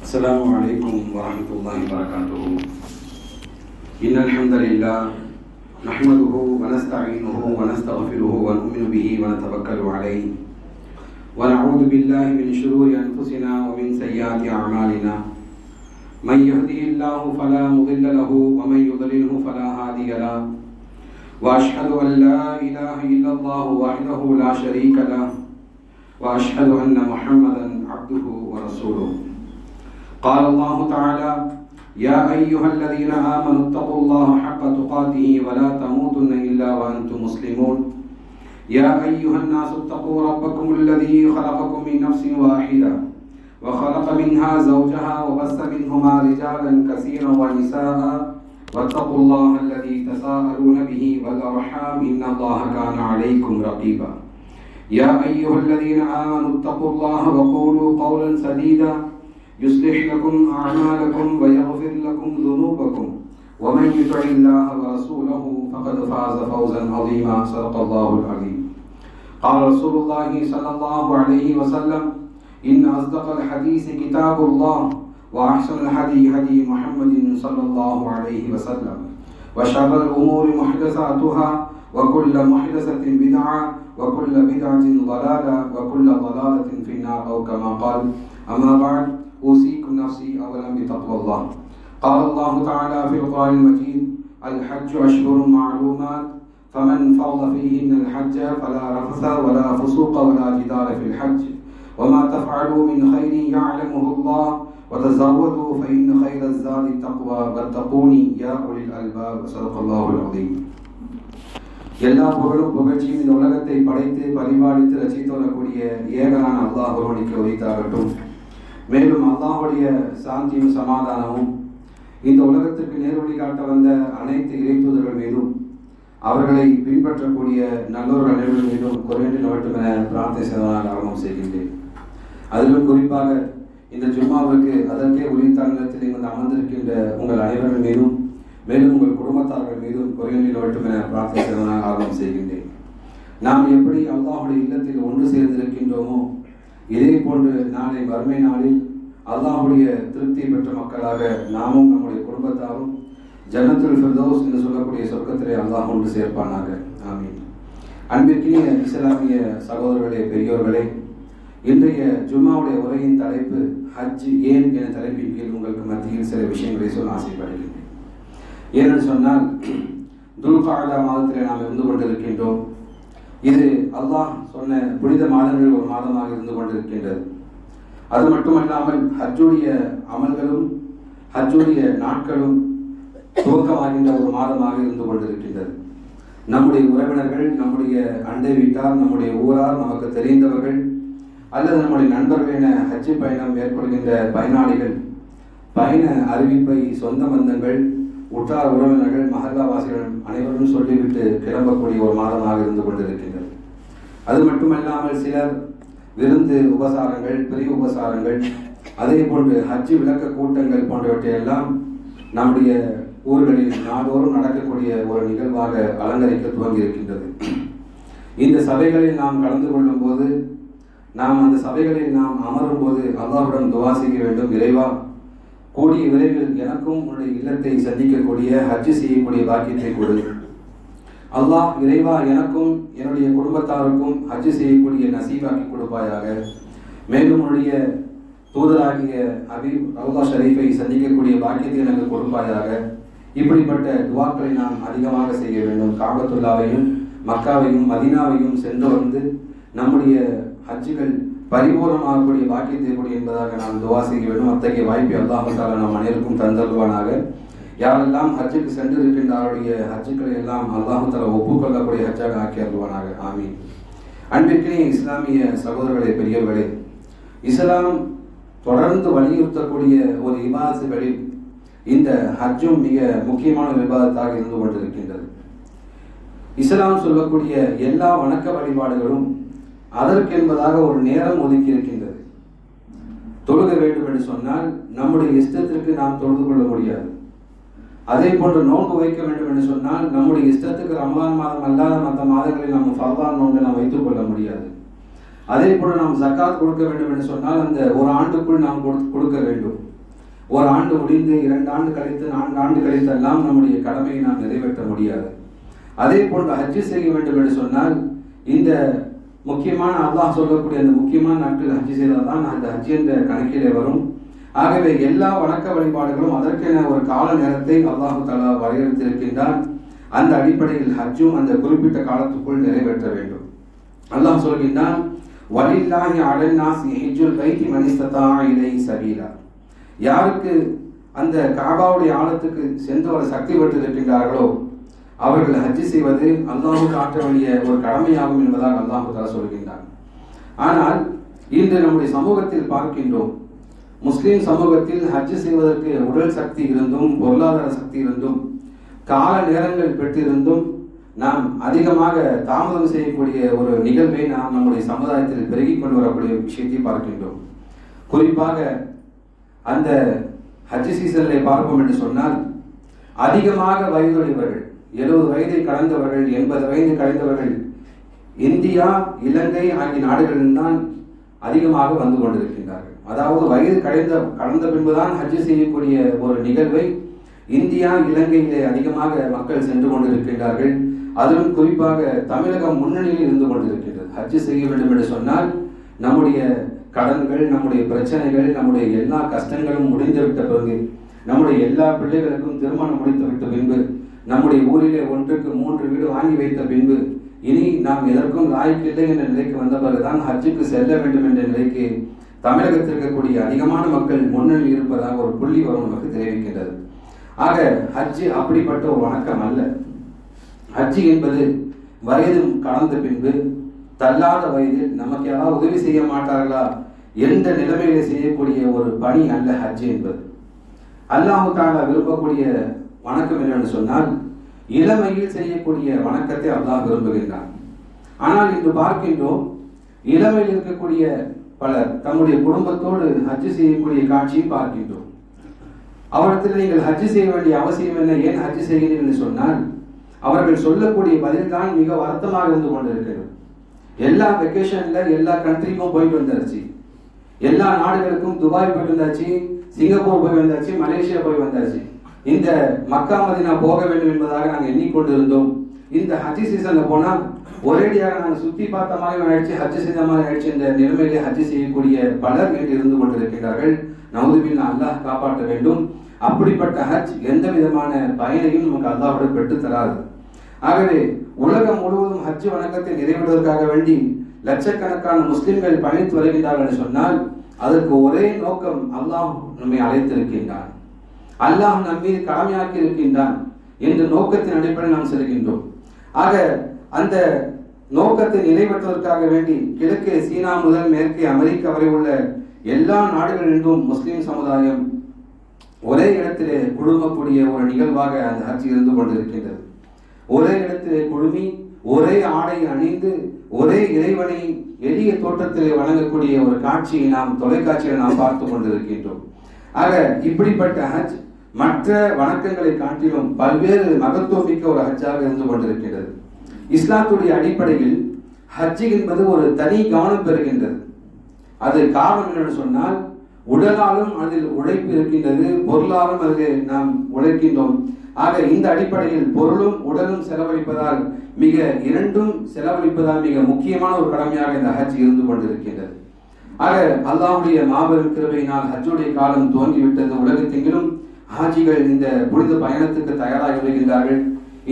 السلام عليكم ورحمة الله وبركاته. إن الحمد لله نحمده ونستعينه ونستغفره ونؤمن به ونتوكل عليه ونعوذ بالله من شرور أنفسنا ومن سيئات أعمالنا. من يهده الله فلا مضل له ومن يضلله فلا هادي له. وأشهد أن لا إله إلا الله وحده لا شريك له وأشهد أن محمدا عبده ورسوله. قال الله تعالى: يا أيها الذين آمنوا اتقوا الله حق تقاته ولا تموتن إلا وأنتم مسلمون. يا أيها الناس اتقوا ربكم الذي خلقكم من نفس واحدة وخلق منها زوجها وبث منهما رجالا كثيرا ونساء واتقوا الله الذي تساءلون به والأرحام إن الله كان عليكم رقيبا. يا أيها الذين آمنوا اتقوا الله وقولوا قولا سديدا يصلح لكم أعمالكم ويغفر لكم ذنوبكم ومن يطع الله ورسوله فقد فاز فوزا عظيما. صدق الله العظيم. قال رسول الله صلى الله عليه وسلم: إن أصدق الحديث كتاب الله وأحسن الهدي هدي محمد صلى الله عليه وسلم وشر الأمور محدثاتها وكل محدثة بدعة وكل بدعة ضلالة وكل ضلالة في النار أو كما قال. أما بعد، أوصيكم نفسي أولا بتقوى الله. قال الله تعالى في القرآن المجيد: الحج أشهر معلومات فمن فرض فيهن الحج فلا رفث ولا فسوق ولا جدال في الحج وما تفعلوا من خير يعلمه الله وتزودوا فإن خير الزاد التقوى واتقوني يا أولي الألباب. صدق الله العظيم. எல்லா புகழும் புகழ்ச்சியும் இந்த உலகத்தை படைத்து பரிபாலித்து ரசித்து வரக்கூடிய ஏகனான அல்லாஹ் ஒருவனுக்கு உரித்தாகட்டும். மேலும் அல்லாஹுடைய சாந்தியும் சமாதானமும் இந்த உலகத்திற்கு நேர்வழி காட்ட வந்த அனைத்து இறைத்தூதர்கள் மீதும் அவர்களை பின்பற்றக்கூடிய நல்லோர்கள் அனைவர்கள் மீதும் குறைந்து நவட்டும் என பிரார்த்தனை செய்வதாக ஆரம்பம் செய்கின்றேன். அதிலும் குறிப்பாக இந்த ஜும்மாவிற்கு அதற்கே உரித்தான நிலத்தில் இங்கு அமர்ந்திருக்கின்ற உங்கள் அனைவர்கள் மீதும் மேலும் உங்கள் குடும்பத்தார்கள் மீதும் குறைந்து நவட்டும் என பிரார்த்தனை செய்வதாக ஆரம்பம் செய்கின்றேன். நாம் எப்படி அல்லாஹுடைய இல்லத்தில் ஒன்று சேர்ந்திருக்கின்றோமோ இதே போன்று நாளை வறுமை நாளில் அல்லாஹுடைய திருப்தி பெற்ற மக்களாக நாமும் நம்முடைய குடும்பத்தாரும் ஜன்னத்துல் ஃபிர்தௌஸ் என்று சொல்லக்கூடிய சொர்க்கத்திலே அல்லாஹ் ஒன்று சேர்ப்பானாக. ஆமீன். அன்பிற்கினிய இஸ்லாமிய சகோதரர்களே, பெரியோர்களே, இன்றைய ஜும்மாவுடைய உரையின் தலைப்பு ஹஜ் ஏன் என தலைப்பின் கீழ் உங்களுக்கு மத்தியில் சில விஷயங்களை சொல்ல ஆசைப்படுகின்றேன். ஏனென்று சொன்னால், துல்காதா மாதத்திலே நாம் இருந்து கொண்டிருக்கின்றோம். இது அல்லாஹ் சொன்ன புனித மாதங்கள் ஒரு மாதமாக இருந்து கொண்டிருக்கின்றது. அது மட்டுமல்லாமல் ஹஜ்ஜுடைய அமல்களும் ஹஜ்ஜுடைய நாட்களும் துவக்கமாகின்ற ஒரு மாதமாக இருந்து கொண்டிருக்கின்றது. நம்முடைய உறவினர்கள், நம்முடைய அண்டை வீட்டார், நம்முடைய ஊரார், நமக்கு தெரிந்தவர்கள் அல்லது நம்முடைய நண்பர்கள் என ஹஜ்ஜு பயணம் மேற்கொள்கின்ற பயனாளிகள் பயண அறிவிப்பை சொந்த பந்தங்கள், உற்றார் உறவினர்கள், மஹல்லாவாசிகள் அனைவரும் சொல்லிவிட்டு கிளம்பக்கூடிய ஒரு மாதமாக இருந்து கொண்டிருக்கின்றது. அது மட்டுமல்லாமல் சிலர் விருந்து உபசாரங்கள், பிரிவு உபசாரங்கள், அதே போன்று ஹஜ்ஜு விளக்க கூட்டங்கள் போன்றவற்றையெல்லாம் நம்முடைய ஊர்களில் நாடோறும் நடக்கக்கூடிய ஒரு நிகழ்வாக அலங்கரிக்க துவங்கி இருக்கின்றது. இந்த சபைகளில் நாம் கலந்து கொள்ளும் போது, நாம் அந்த சபைகளில் நாம் அமரும் போது அல்லாஹ்விடம் துஆ செய்ய வேண்டும். இறைவா, கூடிய விரைவில் எனக்கும் உன்னுடைய இல்லத்தை சந்திக்கக்கூடிய ஹஜ்ஜு செய்யக்கூடிய பாக்கியத்தை கொடு. அல்லாஹ், இறைவா, எனக்கும் என்னுடைய குடும்பத்தாருக்கும் ஹஜ்ஜு செய்யக்கூடிய நசீபாக்கி கொடுப்பாயாக. மேலும் உன்னுடைய தூதராகிய ஹபீப் ரவுதா ஷரீஃபை சந்திக்கக்கூடிய பாக்கியத்தை எனக்கு கொடுப்பாயாக. இப்படிப்பட்ட துவாக்களை நாம் அதிகமாக செய்ய வேண்டும். காபத்துல்லாவையும் மக்காவையும் மதீனாவையும் சென்று வந்து நம்முடைய ஹஜ்ஜுகள் பரிபூர்ணமாகக்கூடிய பாக்கியத்தை கொடு என்பதாக நாம் துவா செய்ய வேண்டும். அத்தகைய வாய்ப்பை அல்லாஹ் தஆலா நாம் அனைவருக்கும் தந்தருவானாக. யாரெல்லாம் ஹஜ்ஜுக்கு சென்று இருக்கின்றாருடைய ஹஜ்ஜுக்களை எல்லாம் அல்லாஹ் தஆலா ஒப்புக்கொள்ளக்கூடிய ஹஜ்ஜாக ஆக்கி அருள்வானாக. ஆமீன். அன்பிற்கினிய இஸ்லாமிய சகோதரர்களே, பெரியவர்களே, இஸ்லாம் தொடர்ந்து வலியுறுத்தக்கூடிய ஒரு இபாதத்துகளில் இந்த ஹஜ்ஜும் மிக முக்கியமான விவாதத்தாக இருந்து கொண்டிருக்கின்றது. இஸ்லாம் சொல்லக்கூடிய எல்லா வணக்க வழிபாடுகளும் அதற்கென்பதாக ஒரு நேரம் ஒதுக்கி இருக்கின்றது. தொழுக வேண்டும் என்று சொன்னால் நம்முடைய இஷ்டத்திற்கு நாம் தொழுது கொள்ள முடியாது. அதே போன்று நோன்பு வைக்க வேண்டும் என்று சொன்னால் நம்முடைய இஷ்டத்துக்கு ரமலான் மாதம் அல்லாத மற்ற மாதங்களில் நம்ம ஃபர்தான் நோன்பை நாம் வைத்துக் கொள்ள முடியாது. அதே போன்று நாம் ஜக்காத் கொடுக்க வேண்டும் என்று சொன்னால் அந்த ஒரு ஆண்டுக்குள் நாம் கொடுக்க வேண்டும். ஒரு ஆண்டு முடிந்து 2 ஆண்டு கழித்து 4 ஆண்டு கழித்து எல்லாம் நம்முடைய கடமையை நாம் நிறைவேற்ற முடியாது. அதே போன்று ஹஜ்ஜு செய்ய வேண்டும் என்று சொன்னால் இந்த முக்கியமான அல்லாஹ் சொல்லக்கூடிய அந்த முக்கியமான நாட்கள் ஹஜ்ஜு செய்தால் தான் அந்த ஹஜ் என்ற கணக்கிலே வரும். ஆகவே எல்லா வணக்க வழிபாடுகளும் அதற்கென ஒரு கால நேரத்தை அல்லாஹு தஆலா வரையறுத்திருக்கின்றான். அந்த அடிப்படையில் ஹஜ்ஜும் அந்த குறிப்பிட்ட காலத்துக்குள் நிறைவேற்ற வேண்டும். அல்லாஹ் சொல்கின்றான், வலில்லாஹி அலன்னாஸி ஹஜ்ஜுல் பைத்தி மன் இஸ்ததா இலைஹி சபீலா. யாருக்கு அந்த காபாவுடைய ஆழத்துக்கு சென்று வர சக்தி பெற்றிருக்கின்றார்களோ அவர்கள் ஹஜ்ஜு செய்வது அல்லாஹ்வுக்கு ஆற்ற வேண்டிய ஒரு கடமையாகும் என்பதாக அல்லாஹ் தஆலா சொல்கின்றான். ஆனால் இன்று நம்முடைய சமூகத்தில் பார்க்கின்றோம், முஸ்லிம் சமூகத்தில் ஹஜ்ஜு செய்வதற்கு உடல் சக்தி இருந்தும் பொருளாதார சக்தி இருந்தும் கால நேரங்கள் பெற்றிருந்தும் நாம் அதிகமாக தாமதம் செய்யக்கூடிய ஒரு நிகழ்வை நாம் நம்முடைய சமுதாயத்தில் பெருகிக் கொண்டு வரக்கூடிய விஷயத்தை பார்க்கின்றோம். குறிப்பாக அந்த ஹஜ் சீசனை பார்ப்போம் என்று சொன்னால் அதிகமாக வயதுடையவர்கள் 70 வயதை கடந்தவர்கள் 80 வயது கடந்தவர்கள் இந்தியா, இலங்கை ஆகிய நாடுகளில் தான் அதிகமாக வந்து கொண்டிருக்கின்றார்கள். அதாவது வயது கடந்த பின்புதான் ஹஜ் செய்யக்கூடிய ஒரு நிகழ்வை இந்தியா, இலங்கையிலே அதிகமாக மக்கள் சென்று கொண்டிருக்கின்றார்கள். அதிலும் குறிப்பாக தமிழகம் முன்னணியில் இருந்து கொண்டிருக்கின்றது. ஹஜ் செய்ய வேண்டும் என்று சொன்னால் நம்முடைய கடன்கள், நம்முடைய பிரச்சனைகள், நம்முடைய எல்லா கஷ்டங்களும் முடிந்துவிட்ட பிறகு, நம்முடைய எல்லா பிள்ளைகளுக்கும் திருமணம் முடித்துவிட்ட பின்பு, நம்முடைய ஊரிலே 1க்கு 3 வீடு வாங்கி வைத்த பின்பு, இனி நாம் எதற்கும் லாய்க்கில்லை என்ற நிலைக்கு வந்த பிறகுதான் ஹஜ்ஜுக்கு செல்ல வேண்டும் என்ற நிலைக்கு தமிழகத்தில் இருக்கக்கூடிய அதிகமான மக்கள் முன்னணியில் இருப்பதாக ஒரு புள்ளி வரும் நமக்கு தெரிவிக்கின்றது. ஆக ஹஜ்ஜு அப்படிப்பட்ட ஒரு வணக்கம் அல்ல. ஹஜ்ஜு என்பது வயது கடந்த பின்பு தள்ளாத வயதில் நமக்கு யாராவது உதவி செய்ய மாட்டார்களா என்ற நிலைமையில செய்யக்கூடிய ஒரு பணி அல்ல ஹஜ் என்பது. அல்லாஹ் தஆலா விரும்பக்கூடிய வணக்கம் என்னன்னு சொன்னால் இளமையில் செய்யக்கூடிய வணக்கத்தை அல்லாஹ் விரும்புகின்றான். ஆனால் இன்று பார்க்கின்றோம், இளமையில் இருக்கக்கூடிய பலர் தம்முடைய குடும்பத்தோடு ஹஜ் செய்யக்கூடிய காட்சியை பார்க்கின்றோம். அவரிடத்தில் நீங்கள் ஹஜ் செய்ய வேண்டிய அவசியம் என்ன, ஏன் ஹஜ் செய்கிறீர்கள் என்று சொன்னால் அவர்கள் சொல்லக்கூடிய பதில் தான் மிக வருத்தமாக இருந்து கொண்டிருக்கிறது. எல்லா வெக்கேஷன்ல எல்லா கண்ட்ரிக்கும் போயிட்டு வந்தாச்சு, எல்லா நாடுகளுக்கும் துபாய் போயிட்டு வந்தாச்சு, சிங்கப்பூர் போய் வந்தாச்சு, மலேசியா போய் வந்தாச்சு. இந்த மக்கா மதீனா போக வேண்டும் என்பதாக நாங்கள் எண்ணிக்கொண்டிருந்தோம். இந்த ஹஜ் சீசன்ல போனா ஒரேடியாக நாங்கள் சுத்தி பார்த்த மாதிரி ஆயிடுச்சு, ஹஜ் செய்த மாதிரி ஆயிடுச்சு என்ற நிலைமையிலே ஹஜ் செய்யக்கூடிய பலர் என்று இருந்து கொண்டிருக்கிறார்கள். நவுதுபில்லா, அல்லாஹ் காப்பாற்ற வேண்டும். அப்படிப்பட்ட ஹஜ் எந்த விதமான பயனையும் நமக்கு அல்லாஹ்விட பெற்று தராது. ஆகவே உலகம் முழுவதும் ஹஜ் வணக்கத்தை நிறைவேற்றுவதற்காக வேண்டி லட்சக்கணக்கான முஸ்லிம்கள் பயணித்து வருகின்றார்கள் என்று சொன்னால் அதற்கு ஒரே நோக்கம், அல்லாஹ் நம்மை அழைத்திருக்கின்றான், அல்லாஹ் நம் மீது கடமையாக்கி இருக்கின்றான் என்ற நோக்கத்தின் அடிப்படையில் நாம் செல்கின்றோம். ஆக அந்த நோக்கத்தை நிறைவேற்றுவதற்காக வேண்டி கிழக்கே சீனா முதல் மேற்கே அமெரிக்கா வரை உள்ள எல்லா நாடுகளிலும் முஸ்லிம் சமுதாயம் ஒரே இடத்திலே குழுமக்கூடிய ஒரு நிகழ்வாக அந்த ஹஜ் இருந்து கொண்டிருக்கின்றது. ஒரே இடத்திலே குழுமி ஒரே ஆடை அணிந்து ஒரே இறைவனை எளிய தோற்றத்திலே வணங்கக்கூடிய ஒரு காட்சியை நாம் தொலைக்காட்சியில் நாம் பார்த்து கொண்டிருக்கின்றோம். ஆக இப்படிப்பட்ட ஹஜ் மற்ற வணக்கங்களை காட்டிலும் பல்வேறு மகத்துவம் மிக்க ஒரு ஹஜ்ஜாக இருந்து கொண்டிருக்கின்றது. இஸ்லாத்துடைய அடிப்படையில் ஹஜ் என்பது ஒரு தனி கவனம் பெறுகின்றது. அது காரணம் என்னன்னு சொன்னால் உடலாலும் அதில் உழைப்பு இருக்கின்றது, பொருளாலும் அதில் நாம் உழைக்கின்றோம். ஆக இந்த அடிப்படையில் பொருளும் உடலும் செலவழிப்பதால் இரண்டும் செலவழிப்பதால் மிக முக்கியமான ஒரு கடமையாக இந்த ஹஜ் இருந்து கொண்டிருக்கின்றது. ஆக அல்லாஹ்வுடைய மாபெரும் கிருபையினால் ஹஜ்ஜுடைய காலம் துவங்கிவிட்டது. உலகத்தெங்கிலும் ஹாஜிகள் இந்த புனித பயணத்துக்கு தயாராகி வருகின்றார்கள்.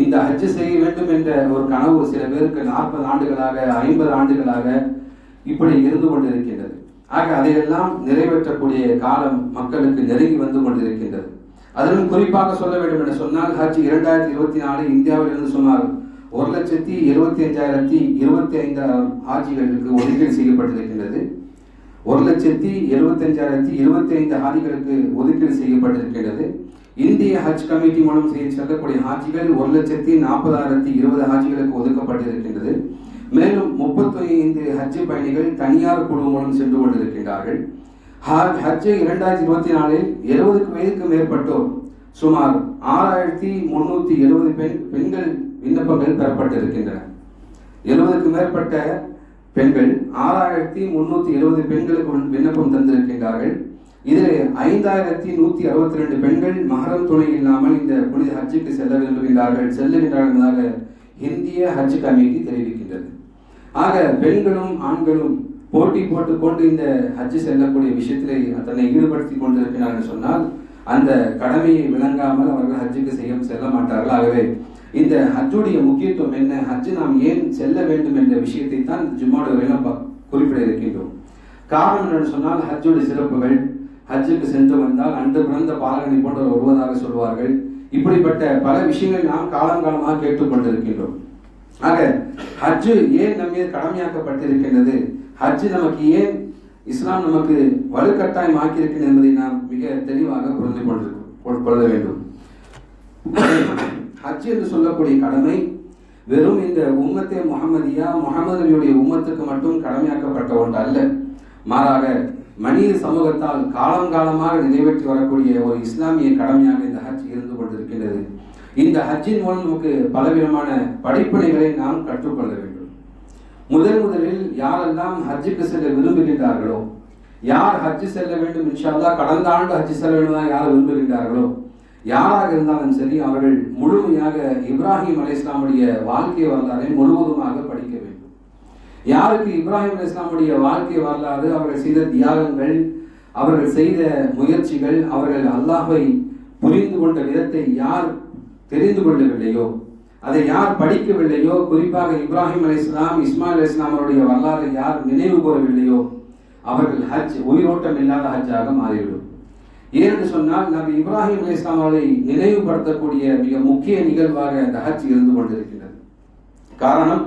இந்த ஹஜ் செய்ய வேண்டும் என்ற ஒரு கனவு சில பேருக்கு 40 ஆண்டுகளாக 50 ஆண்டுகளாக இப்படி இருந்து கொண்டிருக்கின்றது. ஆக அதையெல்லாம் நிறைவேற்றக்கூடிய காலம் மக்களுக்கு நெருங்கி வந்து கொண்டிருக்கின்றது. அதிலும் குறிப்பாக சொல்ல வேண்டும் என்று சொன்னால் ஹஜ் 2024 இந்தியாவில் இருந்து சுமார் 1,75,025 ஹாஜிகளுக்கு ஒதுக்கீடு செய்யப்பட்டிருக்கின்றது. 1,75,025 ஹாஜிகளுக்கு ஒதுக்கீடு செய்யப்பட்டிருக்கின்றது. இந்திய ஹஜ் கமிட்டி மூலம் செல்லக்கூடிய ஹாஜிகள் 1,40,020 ஹாஜிகளுக்கு ஒதுக்கப்பட்டிருக்கின்றது. மேலும் 35 ஹஜ் பயணிகள் தனியார் குழு மூலம் சென்று கொண்டிருக்கின்றார்கள். ஹஜ் 2024 70 வயதுக்கு மேற்பட்டோர் சுமார் 6,370 பெண்கள் விண்ணப்பங்கள் பெறப்பட்டிருக்கின்றன. 70க்கு மேற்பட்ட பெண்கள் 6,370 பெண்களுக்கு விண்ணப்பம் தந்திருக்கின்றார்கள். இதில் 5162 பெண்கள் மஹரம் துணை இல்லாமல் இந்த புனித ஹஜ்ஜுக்கு செல்லுகின்றார்கள் என்பதாக இந்திய ஹஜ் கமிட்டி தெரிவிக்கின்றது. ஆக பெண்களும் ஆண்களும் போட்டி போட்டுக்கொண்டு இந்த ஹஜ் செல்லக்கூடிய விஷயத்திலே தன்னை ஈடுபடுத்தி கொண்டிருக்கிறார்கள் சொன்னால் அந்த கடமையை விளங்காமல் அவர்கள் ஹஜ்ஜுக்கு செல்ல மாட்டார்கள். ஆகவே இந்த ஹஜ்ஜுடைய முக்கியத்துவம் என்ன, ஹஜ் நாம் ஏன் செல்ல வேண்டும் என்ற விஷயத்தை தான் ஜும்மாவுடைய குறிப்பிட இருக்கின்றோம். காரணம் என்னென்னு சொன்னால் ஹஜ்ஜுடைய சிறப்புகள், ஹஜ்ஜுக்கு சென்று வந்தால் அன்று பிறந்த பாலகனை போன்ற வருவதாக சொல்வார்கள். இப்படிப்பட்ட பல விஷயங்கள் நாம் காலங்காலமாக கேட்டுக்கொண்டிருக்கின்றோம். ஆக ஹஜ்ஜு ஏன் நம்ம மீது கடமையாக்கப்பட்டிருக்கின்றது, ஹஜ்ஜு நமக்கு ஏன் இஸ்லாம் நமக்கு வலுக்கட்டாயம் ஆக்கியிருக்கிறது என்பதை நாம் மிக தெளிவாக புரிந்து கொள்ள வேண்டும். ஹஜ் என்று சொல்லக்கூடிய கடமை வெறும் இந்த உம்மத்தே முஹம்மது நபியுடைய உம்மத்துக்கு மட்டும் கடமையாக்கப்பட்ட ஒன்று அல்ல. மாறாக மனித சமூகத்தால் காலங்காலமாக நிறைவேற்றி வரக்கூடிய ஒரு இஸ்லாமிய கடமையாக இந்த ஹஜ் இருந்து கொண்டிருக்கின்றது. இந்த ஹஜ்ஜின் மூலம் நமக்கு பலவிதமான படிப்பினைகளை நாம் கற்றுக்கொள்ள வேண்டும். முதலில் யாரெல்லாம் ஹஜ்ஜுக்கு செல்ல விரும்புகின்றார்களோ, யார் ஹஜ்ஜு செல்ல வேண்டும் இன்ஷா அல்லாஹ் கடந்த ஆண்டு ஹஜ்ஜு செல்ல வேண்டும் யார் விரும்புகின்றார்களோ, யாராக இருந்தாலும் சரி அவர்கள் முழுமையாக இப்ராஹிம் அலைஹிஸ்ஸலாமுடைய வாழ்க்கை வரலாறை முழுவதுமாக படிக்க வேண்டும். யாருக்கு இப்ராஹிம் அலைஹிஸ்ஸலாமுடைய வாழ்க்கை வரலாறு, அவர்கள் செய்த தியாகங்கள், அவர்கள் செய்த முயற்சிகள், அவர்கள் அல்லாஹ்வை புரிந்து கொண்ட விதத்தை யார் தெரிந்து கொள்ளவில்லையோ, அதை யார் படிக்கவில்லையோ, குறிப்பாக இப்ராஹிம் அலைஹிஸ்ஸலாம் இஸ்மாயில் அலைஹிஸ்ஸலாம் அவருடைய வரலாறை யார் நினைவு கூறவில்லையோ அவர்கள் ஹஜ் உயிரோட்டம் இல்லாத ஹஜ்ஜாக மாறிவிடும். ஏனென்று சொன்னால் நபி இப்ராஹிம் அலைஹிஸ்ஸலாம் அவர்களை நினைவுபடுத்தக்கூடிய மிக முக்கிய நிகழ்வாக அந்த ஹஜ் இருந்து கொண்டிருக்கிறது. காரணம்,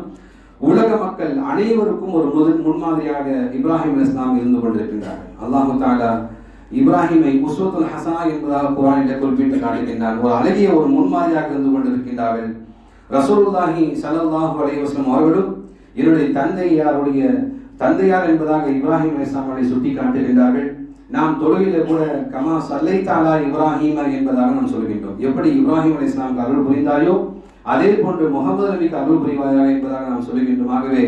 உலக மக்கள் அனைவருக்கும் ஒரு முன்மாதிரியாக இப்ராஹிம் அலைஹிஸ்ஸலாம் இருந்து கொண்டிருக்கின்றார்கள். அல்லாஹு தஆலா இப்ராஹிமை உஸ்வத்துல் ஹஸனா என்பதாக குர்ஆனில் குறிப்பிட்டு காட்டுகின்றார். ஒரு அழகிய ஒரு முன்மாதிரியாக இருந்து கொண்டிருக்கின்றார்கள். ரசூலுல்லாஹி ஸல்லல்லாஹு அலைஹி வஸல்லம் அவர்களும் என்னுடைய தந்தையார் என்பதாக இப்ராஹிம் அலைஹிஸ்ஸலாம் அவர்களை சுட்டி காட்டுகின்றார்கள். நாம் தொழுகையில கூட கமா சல்லைத அலா இப்ராஹிம என்பதாக நாம் சொல்கின்றோம். எப்படி இப்ராஹிம் அலைஹிஸ்ஸலாமுக்கு அருள் புரிந்தாயோ அதே போன்று முகமது நபிக்கு அருள் புரிவாயாக என்பதாக நாம் சொல்கின்றோம். ஆகவே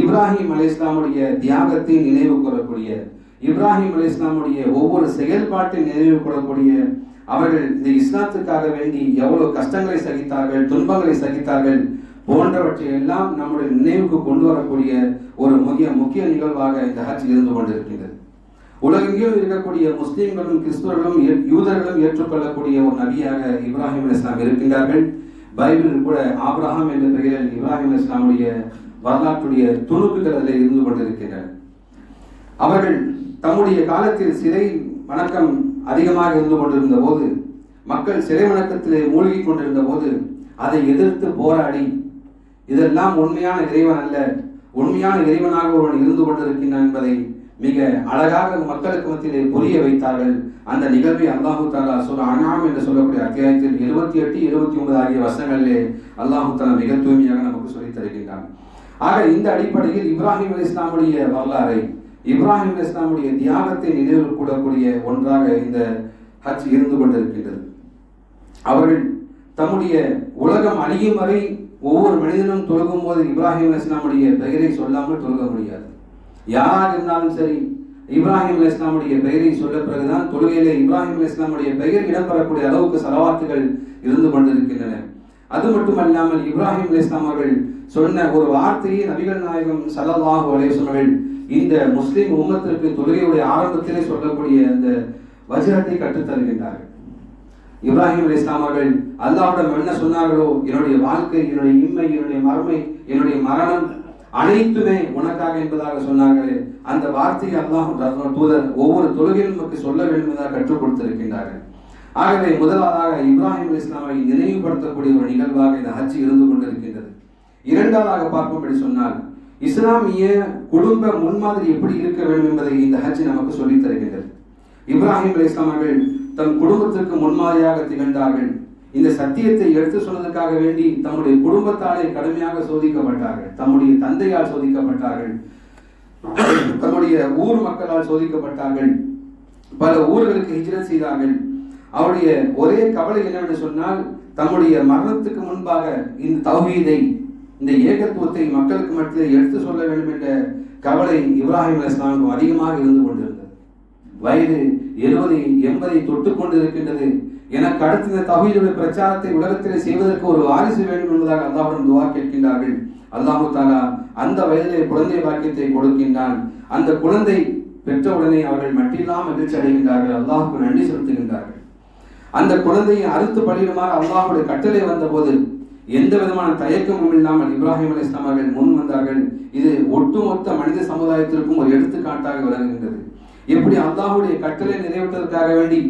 இப்ராஹிம் அலைஹிஸ்ஸலாமுடைய தியாகத்தை நினைவு கூறக்கூடிய, இப்ராஹிம் அலைஹிஸ்ஸலாமுடைய ஒவ்வொரு செயல்பாட்டை நினைவு கூறக்கூடிய, அவர்கள் இந்த இஸ்லாத்துக்காக வேண்டி எவ்வளவு கஷ்டங்களை சகித்தார்கள், துன்பங்களை சகித்தார்கள் போன்றவற்றை எல்லாம் நம்முடைய நினைவுக்கு கொண்டு வரக்கூடிய ஒரு முக்கிய நிகழ்வாக இந்த ஹஜ் இருந்து கொண்டிருக்கின்றது. உலகெங்கிலும் இருக்கக்கூடிய முஸ்லிம்களும் கிறிஸ்தவர்களும் யூதர்களும் ஏற்றுக்கொள்ளக்கூடிய ஒரு நபியாக இப்ராஹிம் அலைஹிஸ்ஸலாம் இருக்கின்றார்கள். பைபிளில் கூட ஆபிரகாம் என்ற பெயரில் இப்ராஹிம் அலைஹிஸ்ஸலாமுடைய வரலாற்றுடைய துணுக்குகள் அதில் இருந்து கொண்டிருக்கின்றன. அவர்கள் தம்முடைய காலத்தில் சிறை வணக்கம் அதிகமாக இருந்து கொண்டிருந்த போது, மக்கள் சிறை வணக்கத்திலே மூழ்கி கொண்டிருந்த போது அதை எதிர்த்து போராடி, இதெல்லாம் உண்மையான இறைவன் அல்ல, உண்மையான இறைவனாக ஒருவன் இருந்து கொண்டிருக்கின்றான் என்பதை மிக அழகாக மக்களுக்கு மத்தியிலே புரிய வைத்தார்கள். அந்த நிகழ்வை அல்லாஹு தஆலா சூரா அன்ஆம் என்று சொல்லக்கூடிய அத்தியாயத்தில் 78, 79 ஆகிய வசனங்களிலே அல்லாஹு தஆலா மிக தூய்மையாக நமக்கு சொல்லித் தருகின்றான். ஆக இந்த அடிப்படையில் இப்ராஹிம் அலைஹிஸ்ஸலாமுடைய வரலாறை, இப்ராஹிம் அலைஹிஸ்ஸலாமுடைய தியாகத்தை நினைவு கூடக்கூடிய ஒன்றாக இந்த ஹஜ் இருந்து கொண்டிருக்கின்றது. அவர்கள் தம்முடைய உலகம் அழியும் வரை ஒவ்வொரு மனிதனும் தொழுகும் போது இப்ராஹிம் அலைஹிஸ்ஸலாமுடைய பெயரை சொல்லாமல் தொழுக முடியாது. யாராக இருந்தாலும் சரி இப்ராஹிம் அலைஹிஸ்ஸலாமுடைய பெயரை சொல்ல பிறகுதான் தொழுகையிலே இப்ராஹிம் அலைஹிஸ்ஸலாமுடைய பெயர் இடம்பெறக்கூடிய அளவுக்கு ஸலவாத்துகள் இருந்து கொண்டிருக்கின்றன. அது மட்டுமல்லாமல் இப்ராஹிம் அலைஹிஸ்ஸலாம் அவர்கள் சொன்ன ஒரு வார்த்தையை நபிகள் நாயகம் ஸல்லல்லாஹு அலைஹி வஸல்லம் இந்த முஸ்லிம் உம்மத்திற்கு தொழுகையுடைய ஆரம்பத்திலே சொல்லக்கூடிய அந்த வஜ்ரத்தை கற்றுத் தருகின்றார்கள். இப்ராஹிம் அலைஹிஸ்ஸலாம் அவர்கள் அல்லாஹ்விடம் என்ன சொன்னார்களோ, என்னுடைய வாழ்க்கை, என்னுடைய இம்மை, என்னுடைய மறுமை, என்னுடைய மரணம் அனைத்துமே உனக்காக என்பதாக சொன்னார்களே, அந்த வார்த்தையை அல்லாஹ் தூதர் ஒவ்வொரு தொழுகையிலும் நமக்கு சொல்ல வேண்டும் என்பதாக கற்றுக் கொடுத்திருக்கின்றார்கள். ஆகவே முதலாவதாக இப்ராஹிம் அலைஹிஸ்ஸலாமை நினைவுபடுத்தக்கூடிய ஒரு நிகழ்வாக இந்த ஹஜ் இருந்து கொண்டிருக்கின்றது. இரண்டாவதாக பார்க்கும்படி சொன்னால் இஸ்லாமிய குடும்ப முன்மாதிரி எப்படி இருக்க வேண்டும் என்பதை இந்த ஹஜ் நமக்கு சொல்லித் தருகின்றது. இப்ராஹிம் அலைஹிஸ்ஸலாம் அவர்கள் தம் குடும்பத்திற்கு முன்மாதிரியாக திகழ்ந்தார்கள். இந்த சத்தியத்தை எடுத்து சொன்னதற்காக வேண்டி தம்முடைய குடும்பத்தாலே கடுமையாக சோதிக்கப்பட்டார்கள், தம்முடைய தந்தையால் சோதிக்கப்பட்டார்கள், தம்முடைய ஊர் மக்களால் சோதிக்கப்பட்டார்கள், பல ஊர்களுக்கு ஹிஜ்ரத் செய்தார்கள். அவருடைய ஒரே கவலை என்னவென்று சொன்னால், தம்முடைய மரணத்துக்கு முன்பாக இந்த தௌஹீதை, இந்த ஏகத்துவத்தை மக்களுக்கு மத்தியில் எடுத்து சொல்ல வேண்டும் என்ற கவலை இப்ராஹிம் அலைஹிஸ்ஸலாமுக்கு அதிகமாக இருந்து கொண்டிருந்தது. வயது 70 80 தொட்டு கொண்டு இருக்கின்றது. எனக்கு அடுத்த இந்த தௌஹீதுடைய பிரச்சாரத்தை உலகத்திலே செய்வதற்கு ஒரு வாரிசு வேண்டும் என்பதாக அல்லாஹ்விடம் துஆ கேட்கின்றார்கள். அல்லாஹ் தஆலா அந்த வயதிலே குழந்தை பாக்கியத்தை கொடுக்கின்றான். அந்த குழந்தை பெற்றவுடனே அவர்கள் மட்டில்லாமல் மகிழ்ச்சி அடைகின்றார்கள், அல்லாஹ்வுக்கு நன்றி செலுத்துகின்றார்கள். அந்த குழந்தையை அறுத்து பலியிடுமாறு அல்லாஹ்வுடைய கட்டளை வந்தபோது எந்த விதமான தயக்கமும் இல்லாமல் இப்ராஹிம் அலைஹிஸ்ஸலாம் அவர்கள் முன் வந்தார்கள். இது ஒட்டுமொத்த மனித சமுதாயத்திற்கும் ஒரு எடுத்துக்காட்டாக விளங்குகின்றது. எப்படி அல்லாஹ்வுடைய கட்டளை நிறைவேற்றுவதற்காக வேண்டி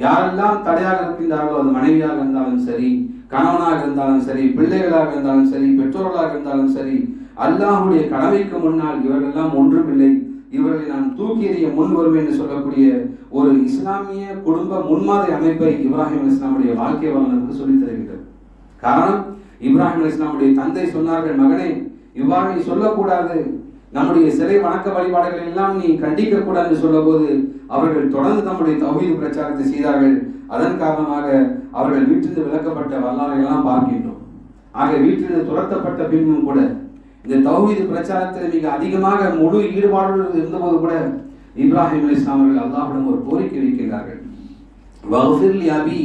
யாரெல்லாம் தடையாக இருக்கின்றார்களோ, அது மனைவியாக இருந்தாலும் சரி, கணவனாக இருந்தாலும் சரி, பிள்ளைகளாக இருந்தாலும் சரி, பெற்றோர்களாக இருந்தாலும் சரி, அல்லாஹ்வுடைய கடமைக்கு முன்னால் இவர்களெல்லாம் ஒன்றும் இல்லை, இவர்களை நான் தூக்கி எறிய முன் வருவேன் என்று சொல்லக்கூடிய ஒரு இஸ்லாமிய குடும்ப முன்மாதிரி அமைப்பை இப்ராஹிம் அலைஹிஸ்ஸலாமுடைய வாழ்க்கை வரலாறு சொல்லித் தருகின்றது. காரணம், இப்ராஹிம் அலைஹிஸ்ஸலாமுடைய தந்தை சொன்னார்கள், மகனே இவ்வாறு நீ சொல்லக்கூடாது, நம்முடைய சிலை வணக்க வழிபாடுகளை எல்லாம் நீ கண்டிக்க கூடாது என்று சொல்ல போது அவர்கள் தொடர்ந்து நம்முடைய தௌஹீது பிரச்சாரத்தை செய்தார்கள். அதன் காரணமாக அவர்கள் வீட்டிலிருந்து விலக்கப்பட்ட வரலாறை எல்லாம் பார்க்கின்றோம். ஆக வீட்டிலிருந்து துரத்தப்பட்ட பின்பும் கூட இந்த தௌஹீது பிரச்சாரத்தில் மிக அதிகமாக முழு ஈடுபாடு இருந்தபோது கூட இப்ராஹிம் அலைஹிஸ்ஸலாம் அவர்கள் அல்லாஹ்விடம் ஒரு கோரிக்கை வைக்கிறார்கள். வஃபிர் லி அபி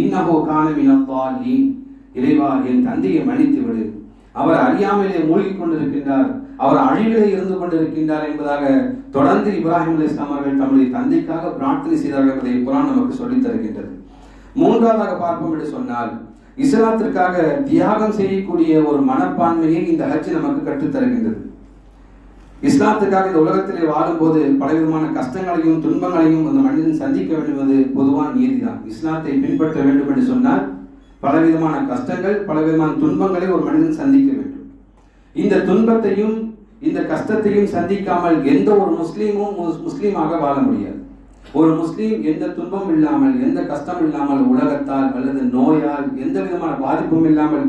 இன்னஹு கான மினல் ضالீன். இறைவா, என் தந்தையை மன்னித்து விடு, அவர் அறியாமலே மூழ்கிக் கொண்டிருக்கின்றார், அவர் அழிவிலே இருந்து கொண்டிருக்கின்றார் என்பதாக தொடர்ந்து இப்ராஹிம் அலைஹிஸ்ஸலாம் அவர்கள் தம்முடைய தந்தைக்காக பிரார்த்தனை செய்தார்கள் என்பதை குர்ஆன் நமக்கு சொல்லித் தருகின்றது. மூன்றாவதாக பார்ப்போம் என்று சொன்னால், இஸ்லாத்திற்காக தியாகம் செய்யக்கூடிய ஒரு மனப்பான்மையை இந்த ஹஜ் நமக்கு கற்றுத் தருகின்றது. இஸ்லாத்துக்காக இந்த உலகத்திலே வாழும்போது பலவிதமான கஷ்டங்களையும் துன்பங்களையும் அந்த மனிதன் சந்திக்க வேண்டும் என்பது பொதுவான நீதிதான். இஸ்லாத்தை பின்பற்ற வேண்டும் என்று சொன்னால் பலவிதமான கஷ்டங்கள், பலவிதமான துன்பங்களை ஒரு மனிதன் சந்திக்க வேண்டும். இந்த துன்பத்தையும் இந்த கஷ்டத்தையும் சந்திக்காமல் எந்த ஒரு முஸ்லீமும் முஸ்லீமாக வாழ முடியாது. ஒரு முஸ்லீம் எந்த துன்பம் இல்லாமல், எந்த கஷ்டம் இல்லாமல், உலகத்தால் அல்லது நோயால் எந்த விதமான பாதிப்பும் இல்லாமல்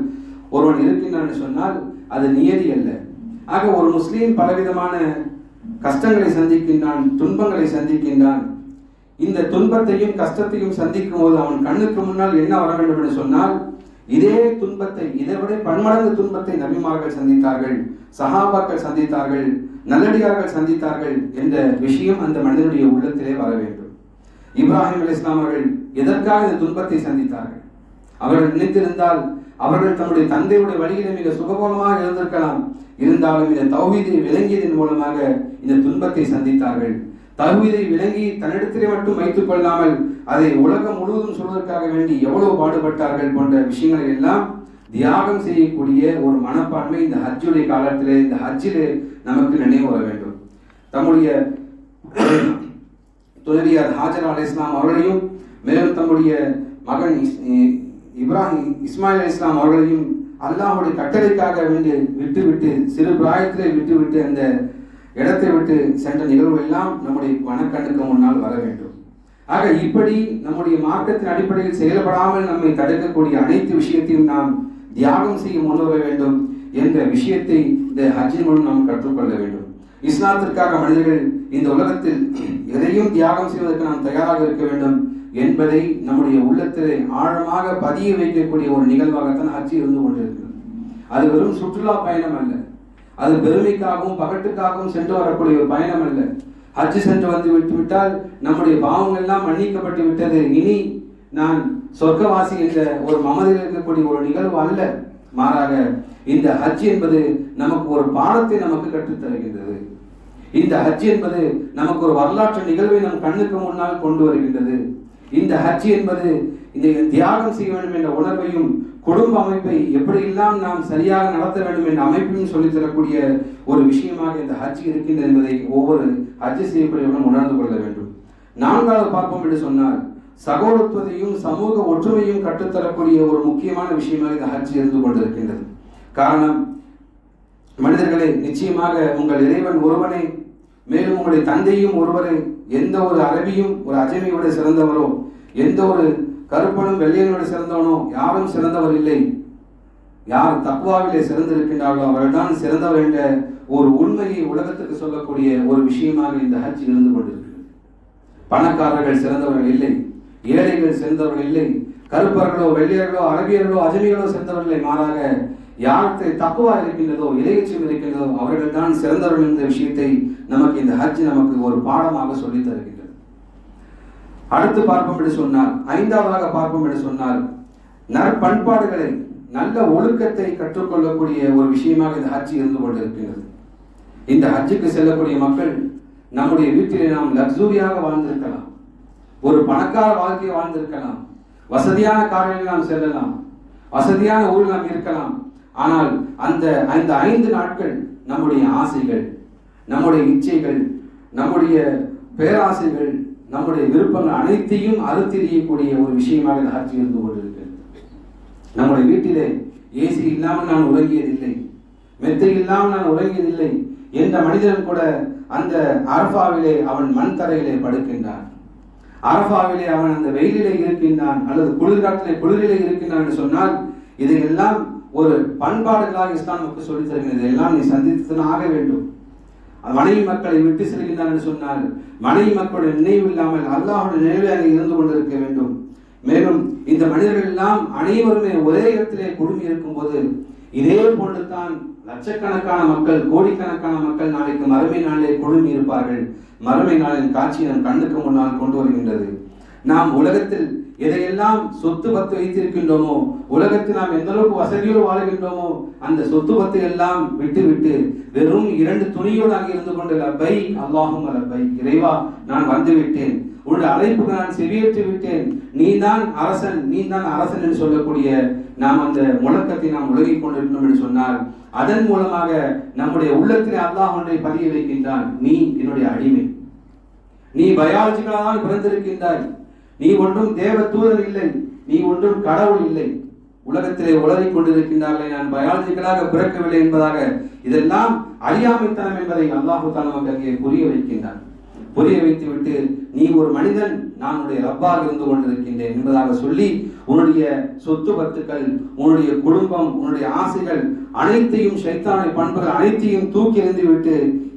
ஒருவன் இருக்கின்றான் என்று சொன்னால் அது நியதி அல்ல. ஆக ஒரு முஸ்லீம் பலவிதமான கஷ்டங்களை சந்திக்கின்றான், துன்பங்களை சந்திக்கின்றான். இந்த துன்பத்தையும் கஷ்டத்தையும் சந்திக்கும் போது அவன் கண்ணுக்கு முன்னால் என்ன வர வேண்டும் என்று சொன்னால், இதே துன்பத்தை, இதைவிட பன்மடங்கு துன்பத்தை நபிமார்கள் சந்தித்தார்கள், சஹாபாக்கள் சந்தித்தார்கள், நல்லடியார்கள் சந்தித்தார்கள் என்ற விஷயம் அந்த மனிதனுடைய உள்ளத்திலே வர வேண்டும். இப்ராஹிம் அலைஹிஸ்ஸலாம் அவர்கள் எதற்காக இந்த துன்பத்தை சந்தித்தார்கள்? அவர்கள் நினைத்திருந்தால் அவர்கள் தம்முடைய தந்தையுடைய வழியிலே மிக சுகபோகமாக இருந்திருக்கலாம். இருந்தாலும் இந்த தௌஹீதை விளங்கியதன் மூலமாக இந்த துன்பத்தை சந்தித்தார்கள். தௌஹீதை விளங்கி தன்னிடத்திலே மட்டும் வைத்துக் கொள்ளாமல் அதை உலகம் முழுவதும் சொல்வதற்காக வேண்டி எவ்வளவு பாடுபட்டார்கள் போன்ற விஷயங்களை எல்லாம் தியாகம் செய்யக்கூடிய ஒரு மனப்பான்மை இந்த ஹஜ்ஜுடைய காலத்திலே, இந்த ஹஜ்ஜிலே நமக்கு நினைவு வர வேண்டும். தம்முடைய துணைவியார் ஹாஜர் அலைஹிஸ்ஸலாம் அவர்களையும், மேலும் தம்முடைய மகன் இஸ்மாயில் அலைஹிஸ்ஸலாம் அவர்களையும் அல்லாஹ்வுடைய கட்டளைக்காக வேண்டி விட்டுவிட்டு, சிறு பிராயத்திலே விட்டுவிட்டு அந்த இடத்தை விட்டு சென்ற நிகழ்வு எல்லாம் நம்முடைய மனக்கண்ணுக்கு முன்னால் வர வேண்டும். ஆக இப்படி நம்முடைய மார்க்கத்தின் அடிப்படையில் செயல்படாமல் நம்மை தடுக்கக்கூடிய அனைத்து விஷயத்தையும் நாம் தியாகம் செய்ய முன்வர வேண்டும் என்ற விஷயத்தை இந்த ஹஜ்ஜின் மூலம் நாம் கற்றுக்கொள்ள வேண்டும். இஸ்லாத்திற்காக மனிதர்கள் இந்த உலகத்தில் எதையும் தியாகம் செய்வதற்கு நாம் தயாராக இருக்க வேண்டும் என்பதை நம்முடைய உள்ளத்திலே ஆழமாக பதிய வைக்கக்கூடிய ஒரு நிகழ்வாகத்தான் ஹஜ் இருந்து கொண்டிருக்கிறது. அது வெறும் சுற்றுலா பயணம் அல்ல, அது பெருமைக்காகவும் பகட்டுக்காகவும் சென்று வரக்கூடிய ஒரு பயணம் அல்ல. ஹஜ் சென்று வந்து விட்டுவிட்டால் நம்முடைய பாவங்கள் எல்லாம் மன்னிக்கப்பட்டு விட்டது, இனி நான் சொர்க்கவாசி என்ற ஒரு மமதில் இருக்கக்கூடிய ஒரு நிகழ்வு அல்ல. மாறாக இந்த ஹஜ் என்பது நமக்கு ஒரு பாடத்தை நமக்கு கற்றுத் தருகின்றது. இந்த ஹஜ் என்பது நமக்கு ஒரு வரலாற்று நிகழ்வை நம் கண்ணுக்கு முன்னால் கொண்டு வருகின்றது. இந்த ஹஜ் என்பது இந்த தியாகம் செய்ய வேண்டும் என்ற உணர்வையும், குடும்ப அமைப்பை எப்படியெல்லாம் நாம் சரியாக நடத்த வேண்டும் என்ற அமைப்பையும் சொல்லித் தரக்கூடிய ஒரு விஷயமாக இந்த ஹஜ் இருக்கின்றது என்பதை ஒவ்வொரு ஹஜ் செய்யக்கூடியவனும் உணர்ந்து கொள்ள வேண்டும். நான்காவது பார்ப்போம் என்று சொன்னால், சகோதரத்துவத்தையும் சமூக ஒற்றுமையும் கற்றுத்தரக்கூடிய ஒரு முக்கியமான விஷயமாக இந்த ஹஜ் இருந்து கொண்டிருக்கின்றது. காரணம், மனிதர்களே, நிச்சயமாக உங்கள் இறைவன் ஒருவனே, மேலும் உங்களுடைய தந்தையும் ஒருவரே. எந்த ஒரு அரபியும் ஒரு அஜமியோட சிறந்தவரோ, எந்த ஒரு கருப்பனும் வெள்ளையனோடு சிறந்தவனோ யாரும் சிறந்தவர் இல்லை. யார் தக்வாவிலே சிறந்திருக்கின்றார்களோ அவர்கள்தான் சிறந்தவர் என்ற ஒரு உண்மையை உலகத்துக்கு சொல்லக்கூடிய ஒரு விஷயமாக இந்த ஹஜ் இருந்து கொண்டிருக்கிறது. பணக்காரர்கள் சிறந்தவர்கள் இல்லை, ஏழைகள் சிறந்தவர்கள் இல்லை, கருப்பர்களோ வெள்ளையர்களோ அரபியர்களோ அஜமிகளோ சிறந்தவர்களை. மாறாக யாருக்கு தக்குவா இருக்கின்றதோ, இறையச்சம் இருக்கின்றதோ அவர்கள் தான் சிறந்தவர்கள் என்ற விஷயத்தை நமக்கு இந்த ஹஜ் நமக்கு ஒரு பாடமாக சொல்லித் தருகின்றது. அடுத்து பார்ப்போம் என்று சொன்னால், ஐந்தாவதாக பார்ப்போம் என்று சொன்னால், நற்பண்பாடுகளை நல்ல ஒழுக்கத்தை கற்றுக்கொள்ளக்கூடிய ஒரு விஷயமாக இந்த ஹஜ் இருந்து கொண்டிருக்கிறது. இந்த ஹஜ்ஜுக்கு செல்லக்கூடிய மக்கள் நம்முடைய வீட்டிலே நாம் லக்ஸூரியாக வாழ்ந்திருக்கலாம், ஒரு பணக்கார வாழ்க்கையை வாழ்ந்திருக்கலாம், வசதியான காரில் நாம் செல்லலாம், வசதியான ஊரில் நாம் இருக்கலாம். ஆனால் அந்த 5 நாட்கள் நம்முடைய ஆசைகள், நம்முடைய இச்சைகள், நம்முடைய பேராசைகள், நம்முடைய விருப்பங்கள் அனைத்தையும் அறுத்தெறியக்கூடிய ஒரு விஷயமாக இந்த ஹஜ் இருந்து கொண்டிருக்கிறது. நம்முடைய வீட்டிலே ஏசி இல்லாமல் நான் உறங்கியதில்லை, மெத்தை இல்லாமல் நான் உறங்கியதில்லை என்ற மனிதன் கூட அந்த அரஃபாவிலே அவன் மண் தரையிலே படுக்கின்றான். அரஃபாவிலே அவன் அந்த வெயிலிலே இருக்கின்றான் அல்லது குளிர்காட்டிலே குளிரிலே இருக்கின்றான் என்று சொன்னால், இதையெல்லாம் ஒரு பண்பாடுகளாக இஸ்லாம் நமக்கு சொல்லித் தருகிறது. இதெல்லாம் நீ சந்தித்துதான் ஆக வேண்டும். மனைவி மக்களை விட்டு செல்கின்றான் என்று சொன்னால், மனைவி மக்களுடைய நினைவு இல்லாமல் அல்லாஹ்வுடைய நினைவு அங்கே இருந்து கொண்டிருக்க வேண்டும். மேலும் இந்த மனிதர்கள் எல்லாம் அனைவருமே ஒரே இடத்திலே குடும்பி இருக்கும் போது இதே போன்றுதான் லட்சக்கணக்கான மக்கள், கோடிக்கணக்கான மக்கள் நாளைக்கு மறுமை நாளிலே குழுமி இருப்பார்கள். மறுமை நாளின் காட்சி நம் கண்ணுக்கு முன்னால் கொண்டு வருகின்றது. நாம் உலகத்தில் எதையெல்லாம் சொத்து பத்து வைத்திருக்கின்றோமோ, உலகத்தில் நாம் எந்த அளவுக்கு வசதியோடு வாழ்கின்றோமோ, அந்த சொத்து பத்து எல்லாம் விட்டு வெறும் 2 துணியோடு அங்கே இருந்து கொண்டு லப்பை அல்லாஹும்ம லப்பை, இறைவா நான் வந்து விட்டேன், உன்னுடைய அழைப்புக்கு நான் செவியேற்று விட்டேன், நீதான் அரசன் என்று சொல்லக்கூடிய நாம் அந்த முழக்கத்தை நாம் உலகிக் கொண்டிருக்கணும் என்று சொன்னால், அதன் மூலமாக நம்முடைய உள்ளத்திலே அல்லாஹ் ஒன்றை பதிய வைக்கின்றான். நீ என்னுடைய அடிமை, நீ பயாலஜிக்கலாக பிறந்திருக்கின்றாய், நீ ஒன்றும் தேவ தூதர் இல்லை, நீ ஒன்றும் கடவுள் இல்லை, உலகத்திலே உலகிக் கொண்டிருக்கின்றார்களே, நான் பயாலஜிக்கலாக பிறக்கவில்லை என்பதாக இதெல்லாம் அறியாமைத்தனம் என்பதை அல்லாஹு தஆலா நமக்கு அங்கே புரிய வைக்கின்றான். புரிய வைத்து விட்டு நீ ஒரு மனிதன், நான் உன்னுடைய ரப்பாக இருந்து கொண்டிருக்கின்றேன் என்பதாக சொல்லி, உன்னுடைய சொத்து பத்துக்கள், உன்னுடைய குடும்பம், உன்னுடைய ஆசைகள் அனைத்தையும், ஷைத்தானுடைய பண்புகள் அனைத்தையும் தூக்கி எறிந்து விட்டு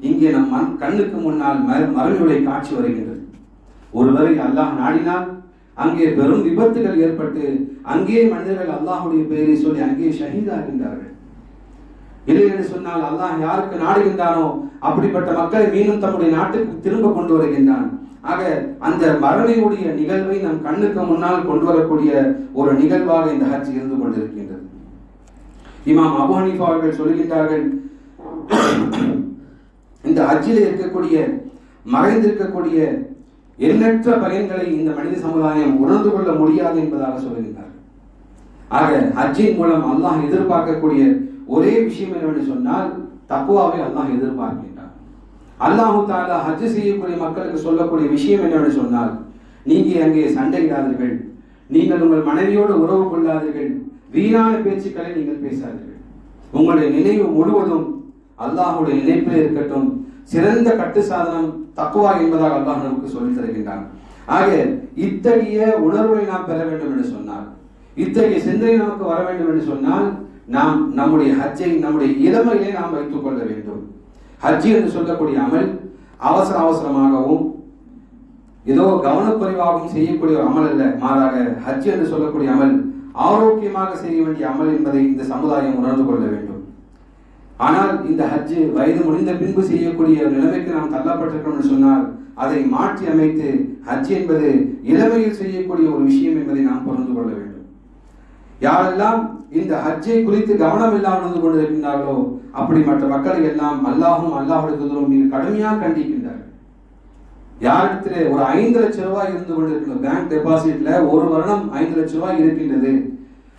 இங்கே நம் கண்ணுக்கு முன்னால் மறுமையுடைய காட்சி வருகின்றது. ஒருவரை அல்லாஹ் நாடினால் அங்கே பெரும் விபத்துகள் ஏற்பட்டு அங்கே மனிதர்கள் அல்லாஹுடைய பெயரை சொல்லி அங்கே ஷஹீதாகின்றார்கள். இல்லை என்று சொன்னால் அல்லாஹ் யாருக்கு நாடுகின்றானோ அப்படிப்பட்ட மக்களை மீண்டும் தம்முடைய நாட்டுக்கு திரும்ப கொண்டு வருகின்றான். ஆக அந்த மரணையுடைய நிகழ்வை நம் கண்ணுக்கு முன்னால் கொண்டு வரக்கூடிய ஒரு நிகழ்வாக இந்த ஹஜ் இருந்து கொண்டிருக்கின்றது. இமாம் அபூ ஹனீஃபா அவர்கள் சொல்கின்றார்கள், இந்த ஹஜ்ஜில் இருக்கக்கூடிய மறைந்திருக்கக்கூடிய எண்ணற்ற பயன்களை இந்த மனித சமுதாயம் உணர்ந்து கொள்ள முடியாது என்பதாக சொல்கின்றார்கள். ஆக ஹஜ்ஜின் மூலம் அல்லாஹ் எதிர்பார்க்கக்கூடிய ஒரே விஷயம் என்னவென்று சொன்னால், தக்வாவை அல்லாஹ் எதிர்பார்க்கின்றார். அல்லாஹு தஆலா ஹஜ் செய்யக்கூடிய மக்களுக்கு சொல்லக்கூடிய விஷயம் என்னவென்று சொன்னால், நீங்க அங்கே சண்டையிடாதீர்கள், நீங்கள் உங்கள் மனைவியோடு உறவு கொள்ளாதீர்கள், வீணான பேச்சுக்களை நீங்கள் பேசாதீர்கள், உங்களுடைய நினைவு முழுவதும் அல்லாஹுடைய நினைப்பில் இருக்கட்டும். சிறந்த கட்டு சாதனம் தக்வா என்பதாக அல்லாஹ் நமக்கு சொல்லித் தருகின்றான். ஆக இத்தகைய உணர்வை நாம் பெற வேண்டும் என்று சொன்னால், இத்தகைய சிந்தனை நமக்கு வர வேண்டும் என்று சொன்னால், நாம் நம்முடைய ஹஜ்ஜை நம்முடைய இளமையிலே நாம் வைத்துக் கொள்ள வேண்டும். ஹஜ் என்று சொல்லக்கூடிய அமல் அவசரமாகவும் ஏதோ கவனக்குறைவாகவும் செய்யக்கூடிய ஒரு அமல் அல்ல. மாறாக ஹஜ் என்று சொல்லக்கூடிய அமல் ஆரோக்கியமாக செய்ய வேண்டிய அமல் என்பதை இந்த சமுதாயம் உணர்ந்து கொள்ள வேண்டும். ஆனால் இந்த ஹஜ் வயது முடிந்த பின்பு செய்யக்கூடிய நிலைமைக்கு நாம் தள்ளப்பட்டிருக்கோம் என்று சொன்னால், அதை மாற்றி அமைத்து ஹஜ் என்பது இளமையில் செய்யக்கூடிய ஒரு விஷயம் என்பதை நாம் புரிந்து கொள்ள வேண்டும். யாரெல்லாம் இந்த ஹஜ்ஜை குறித்து கவனம் இல்லாமல் இருந்து கொண்டிருக்கின்றார்களோ அப்படி மற்ற மக்களை எல்லாம் அல்லாஹும் அல்லாஹுடைய தூதரும் மிக கடுமையாக கண்டிக்கின்றார்கள். யாரிடத்திலே ஒரு 5 லட்சம் ரூபாய் இருந்து கொண்டிருக்கின்ற பேங்க் டெபாசிட்ல ஒரு வருடம் 5 லட்சம் ரூபாய் இருக்கின்றது,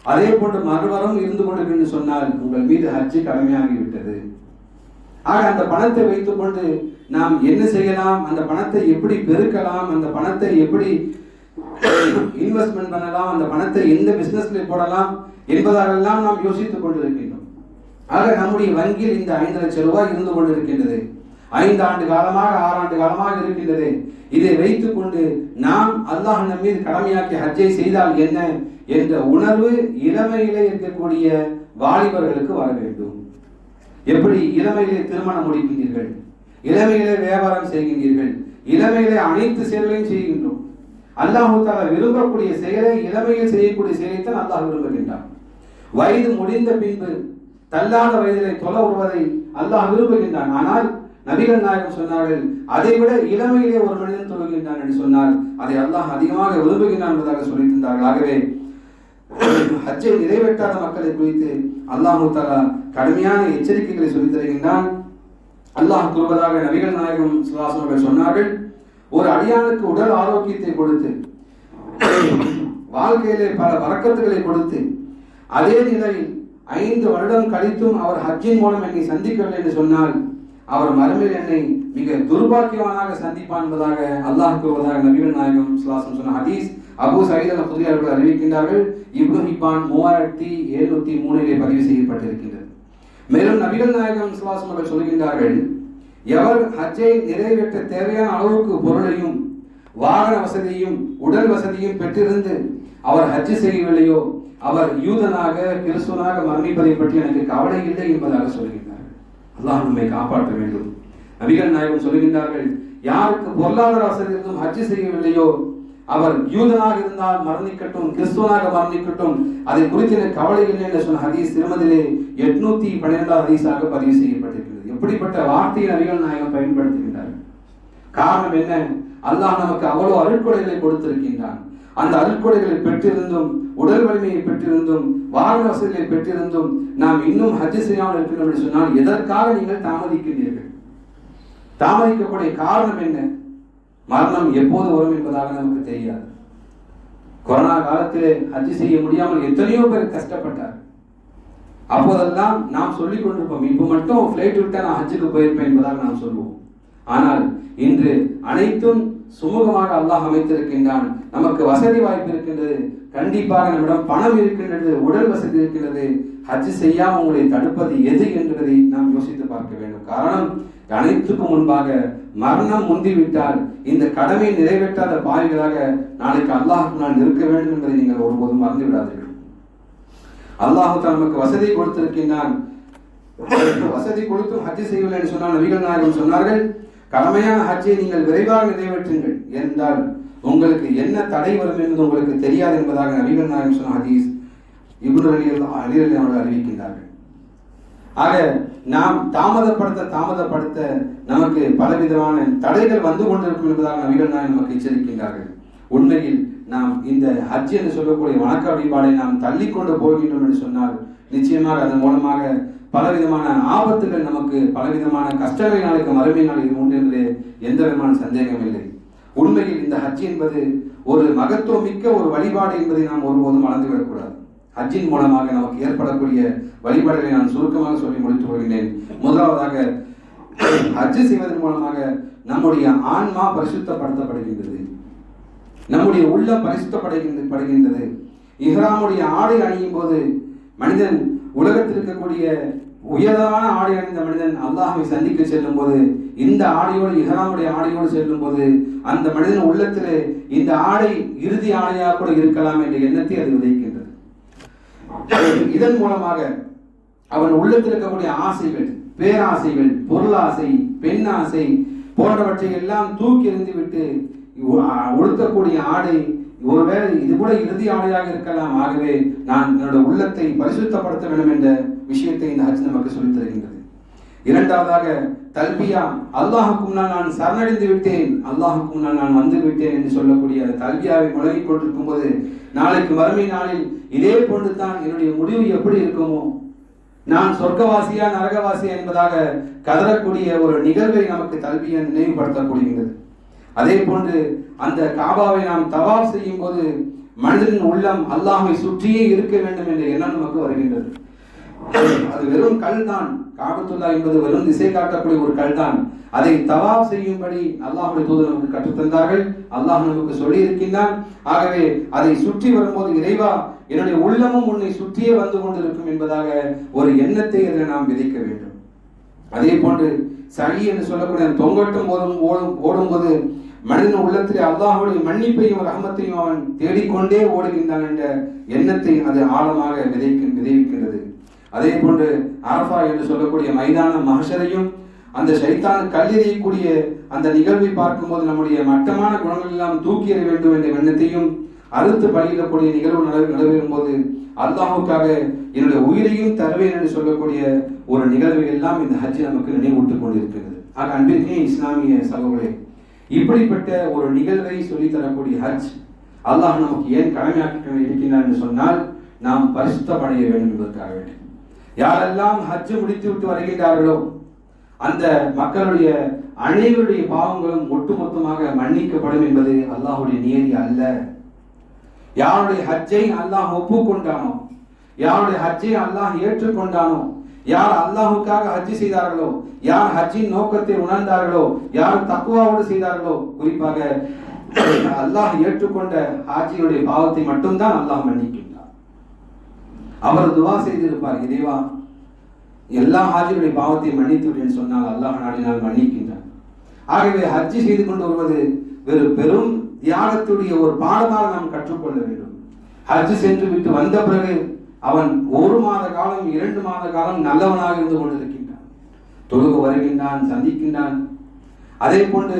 அதே போன்று மறுவரம் இருந்து கொண்டிருக்கின்ற சொன்னால் உங்கள் மீது ஹஜ்ஜு கடமையாகிவிட்டது. ஆக அந்த பணத்தை வைத்துக் கொண்டு நாம் என்ன செய்யலாம், அந்த பணத்தை எப்படி பெருக்கலாம், அந்த பணத்தை எப்படி இன்வெஸ்ட்மெண்ட் பண்ணலாம், அந்த பணத்தை எந்த பிசினஸ்ல போடலாம் என்பதாலெல்லாம் நாம் யோசித்துக் கொண்டிருக்கின்றோம். ஆக நம்முடைய வங்கியில் இந்த 5 லட்சம் ரூபாய் இருந்து கொண்டிருக்கின்றது, 5 ஆண்டு காலமாக 6 ஆண்டு காலமாக இருக்கின்றது. இதை வைத்துக் கொண்டு நாம் அல்லாஹ் நம் மீது கடமையாக்கி ஹஜ்ஜை செய்தால் என்ன என்ற உணர்வு இளமையிலே இருக்கக்கூடிய வாலிபர்களுக்கு வர வேண்டும். எப்படி இளமையிலே திருமணம் முடிக்கின்றீர்கள், இளமையிலே வியாபாரம் செய்கின்றீர்கள், இளமையிலே அனைத்து செயல்களையும் செய்கின்றோம். அல்லாஹ் தஆலா விரும்பக்கூடிய செயலை இளமையில் செய்யக்கூடிய செயலைத்தான் அல்லாஹ் விரும்புகின்றான். வயது முடிந்த பின்பு தள்ளாத வயதிலே தொலை வருவதை அல்லாஹ் விரும்புகின்றான். ஆனால் நபிகள் நாயகம் சொன்னார்கள், அதைவிட இளமையிலே ஒரு மனிதன் தொழுகின்றான் என்று சொன்னால் அதை அல்லாஹ் அதிகமாக விரும்புகின்றான் என்பதாக சொல்லியிருந்தார்கள். ஆகவே ஹஜ்ஜை நிறைவேற்றாத மக்களை குறித்து அல்லாஹு தஆலா கடுமையான எச்சரிக்கைகளை சொல்லித் தருகின்றான். அல்லாஹ் கூறுவதாக நபிகள் நாயகம் ஸல்லல்லாஹு அலைஹி வஸல்லம் சொன்னார்கள், ஒரு அடியானுக்கு உடல் ஆரோக்கியத்தை கொடுத்து வாழ்க்கையிலே பல பரக்கத்துகளை கொடுத்து அதே நிலையில் 5 வருடம் கழித்தும் அவர் ஹஜ்ஜின் மூலம் என்னை சந்திக்கவில்லை என்று சொன்னால் அவர் மறுமையில் என்னை மிக துர்பாக்கியவானாக சந்திப்பான் என்பதாக அல்லாஹ் கூறுவதாக நபிகள் நாயகம் ஸல்லல்லாஹு அலைஹி வஸல்லம் சொன்ன ஹதீஸ் அபூ சயீத் அல்-குத்ரி அவர்கள் அறிவிக்கின்றார்கள். இப்னு ஹிப்பான் 3703 பதிவு செய்யப்பட்டிருக்கின்றது. மேலும் நபிகள் நாயகம் ஸல்லல்லாஹு அலைஹி வஸல்லம் சொல்கின்றார்கள், எவர் ஹஜ்ஜை நிறைவேற்ற தேவையான அளவுக்கு பொருளையும் வாகன வசதியும் உடல் வசதியும் பெற்றிருந்து அவர் ஹஜ்ஜு செய்யவில்லையோ அவர் யூதனாக கிறிஸ்துவனாக மரணிப்பதை பற்றி எனக்கு கவலை இல்லை என்பதாக சொல்கின்றார்கள். அல்லாஹ் நம்மை காப்பாற்ற வேண்டும். நபிகள் நாயகம் சொல்கின்றார்கள், யாருக்கு பொருளாதார வசதி இருந்தும் ஹஜ்ஜு செய்யவில்லையோ அவர் யூதனாக இருந்தால் மரணிக்கட்டும், கிறிஸ்துவனாக மரணிக்கட்டும், அதை குறித்து எனக்கு கவலை இல்லை என்று சொன்ன ஹதீஸ் திருமதிலே 812 ஹதீஸாக பதிவு செய்யப்பட்டிருக்கிறது. எப்படிப்பட்ட வார்த்தையை நபிகள் நாயகம் பயன்படுத்துகின்றார்கள்? காரணம் என்ன? அல்லாஹ் நமக்கு அவ்வளவு அருட்கொடைகளை கொடுத்திருக்கின்றான். அந்த அருட்கொடைகளை பெற்றிருந்தும் உடல் வலிமையை பெற்றிருந்தும் வாகன வசதிகளை பெற்றிருந்தும் நாம் இன்னும் ஹஜ் செய்யாமல் இருக்கிறோம் என்று சொன்னால் எதற்காக நீங்கள் தாமதிக்கிறீர்கள்? தாமதிக்கக்கூடிய காரணம் என்ன? மரணம் எப்போது வரும் என்பதாக நமக்கு தெரியாது. கொரோனா காலத்திலே ஹஜ் செய்ய முடியாமல் எத்தனையோ பேர் கஷ்டப்பட்டார். அப்போதெல்லாம் நாம் சொல்லிக் கொண்டிருப்போம், இப்ப மட்டும் பிளைட் விட்டா நான் ஹஜ்ஜுக்கு போயிருப்பேன் என்பதாக நாம் சொல்லுவோம். ஆனால் இன்று அனைத்தும் சுமூகமாக அல்லாஹ் அமைத்திருக்கின்றான். நமக்கு வசதி வாய்ப்பு இருக்கின்றது, கண்டிப்பாக நம்மிடம் பணம் இருக்கின்றது, உடல் வசதி இருக்கின்றது. ஹஜ் செய்யாமல் உங்களை தடுப்பது எது என்பதை நாம் யோசித்து பார்க்க வேண்டும். காரணம், அனைத்துக்கும் முன்பாக மரணம் முந்திவிட்டால் இந்த கடமை நிறைவேற்றாத பாவிகளாக நாளைக்கு அல்லாஹ்வுக்கு நான் இருக்க வேண்டும் என்பதை நீங்கள் ஒருபோதும் மறந்து விடாதீர்கள். அல்லாஹ் நமக்கு வசதி கொடுத்திருக்கின்றான். வசதி கொடுத்தும் ஹஜ் செய்யவில்லை என்று சொன்னால் நபிகள் நாயகம் சொன்னார்கள், கடமையான ஹஜ்ஜை நீங்கள் விரைவாக நிறைவேற்றுங்கள் என்றால் உங்களுக்கு என்ன தடை வரும் என்பது உங்களுக்கு தெரியாது என்பதாக நபிகள் நாயகம் சொன்ன ஹதீஸ் இப்னு அலி அவர்கள் அறிவிக்கின்றார்கள். ஆக நாம் தாமதப்படுத்த நமக்கு பலவிதமான தடைகள் வந்து கொண்டிருக்கும் என்பதாக நபிகள் நாயகம் நமக்கு எச்சரிக்கின்றார்கள். உண்மையில் நாம் இந்த ஹஜ் என்று சொல்லக்கூடிய வணக்க வழிபாடை நாம் தள்ளிக்கொண்டு போகின்றோம் என்று சொன்னால் நிச்சயமாக அதன் மூலமாக பலவிதமான ஆபத்துகள் நமக்கு பலவிதமான கஷ்டங்களை நாளைக்கு மறுமை நாளைக்கு உண்டு என்பது எந்த விதமான சந்தேகம் இல்லை. உண்மையில் இந்த ஹஜ் என்பது ஒரு மகத்துவம் மிக்க ஒரு வழிபாடு என்பதை நாம் ஒருபோதும் மறந்துவிடக்கூடாது. ஹஜ்ஜின் மூலமாக நமக்கு ஏற்படக்கூடிய வழிபாடுகளை நான் சுருக்கமாக சொல்லி முடித்து வருகின்றேன். முதலாவதாக, ஹஜ் செய்வதன் மூலமாக நம்முடைய ஆன்மா பரிசுத்தப்படுத்தப்படுகின்றது, நம்முடைய உள்ளம் பரிசுத்தப்படுகின்றது. இஹ்ராமுடைய ஆடை அணியும் போது மனிதன் உலகத்தில் இருக்கக்கூடிய உயர்வான ஆடை அணிந்த மனிதன் அல்லாஹ்வை சந்திக்க செல்லும் போது இந்த ஆடையோடு இஹ்ராமுடைய ஆடையோடு செல்லும் போது அந்த மனிதன் உள்ளத்திலே இந்த ஆடை இறுதி ஆடையாக கூட இருக்கலாம் என்ற எண்ணத்தை அது விதைக்கின்றது. இதன் மூலமாக அவன் உள்ளத்தில் இருக்கக்கூடிய ஆசைகள், பேராசைகள், பொருளாசை, பெண்ணாசை போன்றவற்றை எல்லாம் தூக்கி எறிந்து விட்டு உடுத்தக்கூடிய ஆடை ஒருவேளை இது கூட இறுதி ஆடையாக இருக்கலாம். ஆகவே நான் என்னோட உள்ளத்தை பரிசுத்தப்படுத்த வேண்டும் என்ற விஷயத்தை இந்த ஹஜ் நமக்கு சொல்லித் தருகின்றது. இரண்டாவதாக, தல்பியா, அல்லாஹுக்கு முன்னால் நான் சரணடைந்து விட்டேன், அல்லாஹுக்கு முன்னால் நான் வந்து விட்டேன் என்று சொல்லக்கூடிய தல்பியாவை முழங்கிக் கொண்டிருக்கும் போது நாளைக்கு மறுமை நாளில் இதே போன்று தான் என்னுடைய முடிவு எப்படி இருக்குமோ, நான் சொர்க்கவாசியா நரகவாசியா என்பதாக கதறக்கூடிய ஒரு நிகழ்வை நமக்கு தல்பியா நினைவுபடுத்தக்கூடியது. அதே போன்று அந்த காபாவை நாம் தவாப் செய்யும் போது மனிதனின் உள்ளம் அல்லாஹ்வை சுற்றியே இருக்க வேண்டும் என்ற எண்ணம் நமக்கு வருகின்றது. அது வெறும் கல் தான். காபத்துல்லா என்பது வெறும் திசை காட்டக்கூடிய ஒரு கல் தான். அதை தவாப் செய்யும்படி அல்லாஹ்வுடைய தூதர் நமக்கு கற்றுத்தந்தார்கள், அல்லாஹ் நமக்கு சொல்லி இருக்கின்றான். ஆகவே அதை சுற்றி வரும்போது இறைவா என்னுடைய உள்ளமும் உன்னை சுற்றியே வந்து கொண்டிருக்கும் என்பதாக ஒரு எண்ணத்தை அதில் நாம் விதைக்க வேண்டும். அதே போன்று சரி என்று சொல்லக்கூடிய தொங்கட்டும் ஓடும்போது மனிதன் உள்ளத்திலே அல்லாஹ்வுடைய மன்னிப்பையும் ரஹமத்தையும் அவன் தேடிக்கொண்டே ஓடுகின்றான் என்ற எண்ணத்தை அது ஆழமாக விதைக்கின்றது. அதே போன்று அரஃபா என்று சொல்லக்கூடிய மைதான மஹ்ஷரையும் அந்த ஷைத்தான் கல்லெறியக்கூடிய அந்த நிகழ்வை பார்க்கும்போது நம்முடைய மட்டமான குணங்கள் எல்லாம் தூக்கி எறிய வேண்டும் என்ற எண்ணத்தையும் அறுத்து பலியிடக்கூடிய நிகழ்வு நடைபெறும் போது அல்லாஹுக்காக என்னுடைய உயிரையும் தருவேன் என்று சொல்லக்கூடிய ஒரு நிகழ்வை எல்லாம் இந்த ஹஜ் நமக்கு நினைவூட்டுக் கொண்டிருக்கிறது. அன்பிற்கே இஸ்லாமிய சகோதரர்களே, இப்படிப்பட்ட ஒரு நிகழ்வை சொல்லித்தரக்கூடிய ஹஜ் அல்லாஹ் நமக்கு ஏன் கடமையாக்க இருக்கின்றார் என்று சொன்னால், நாம் பரிசுத்தமடைய வேண்டும் என்பதற்காக வேண்டும். யாரெல்லாம் ஹஜ் முடித்து விட்டு வருகின்றார்களோ அந்த மக்களுடைய அனைவருடைய பாவங்களும் ஒட்டுமொத்தமாக மன்னிக்கப்படும் என்பது அல்லாஹுடைய நியதி அல்ல. யாருடைய ஹஜ்ஜை அல்லாஹ் ஒப்புக்கொண்டானோ, யாருடைய ஹஜ்ஜை அல்லாஹ் ஏற்றுக்கொண்டானோ, யார் அல்லாஹுக்காக ஹஜ் செய்தார்களோ, யார் ஹஜ்ஜின் நோக்கத்தை உணர்ந்தார்களோ, யார் தக்வாவோடு செய்தார்களோ, குறிப்பாக அல்லாஹ் ஏற்றுக்கொண்ட ஹாஜியுடைய பாவத்தை மட்டும்தான் அல்லாஹ் மன்னிக்கின்றார். அவர் துவா செய்திருப்பார், இறைவா எல்லா ஹாஜியுடைய பாவத்தை மன்னித்து விட்டேன் சொன்னால் அல்லாஹ் நாடினால் மன்னிக்கின்றார். ஆகவே ஹஜ் செய்து கொண்டு வருவது வெறும் பெரும் தியாகத்துடைய ஒரு பாடமாக நாம் கற்றுக்கொள்ள வேண்டும். ஹஜ் சென்று விட்டு வந்த பிறகு அவன் 1 மாத காலம் 2 மாத காலம் நல்லவனாக இருந்து கொண்டிருக்கின்றான், தொழுக வருகின்றான், சந்திக்கின்றான். அதே போன்று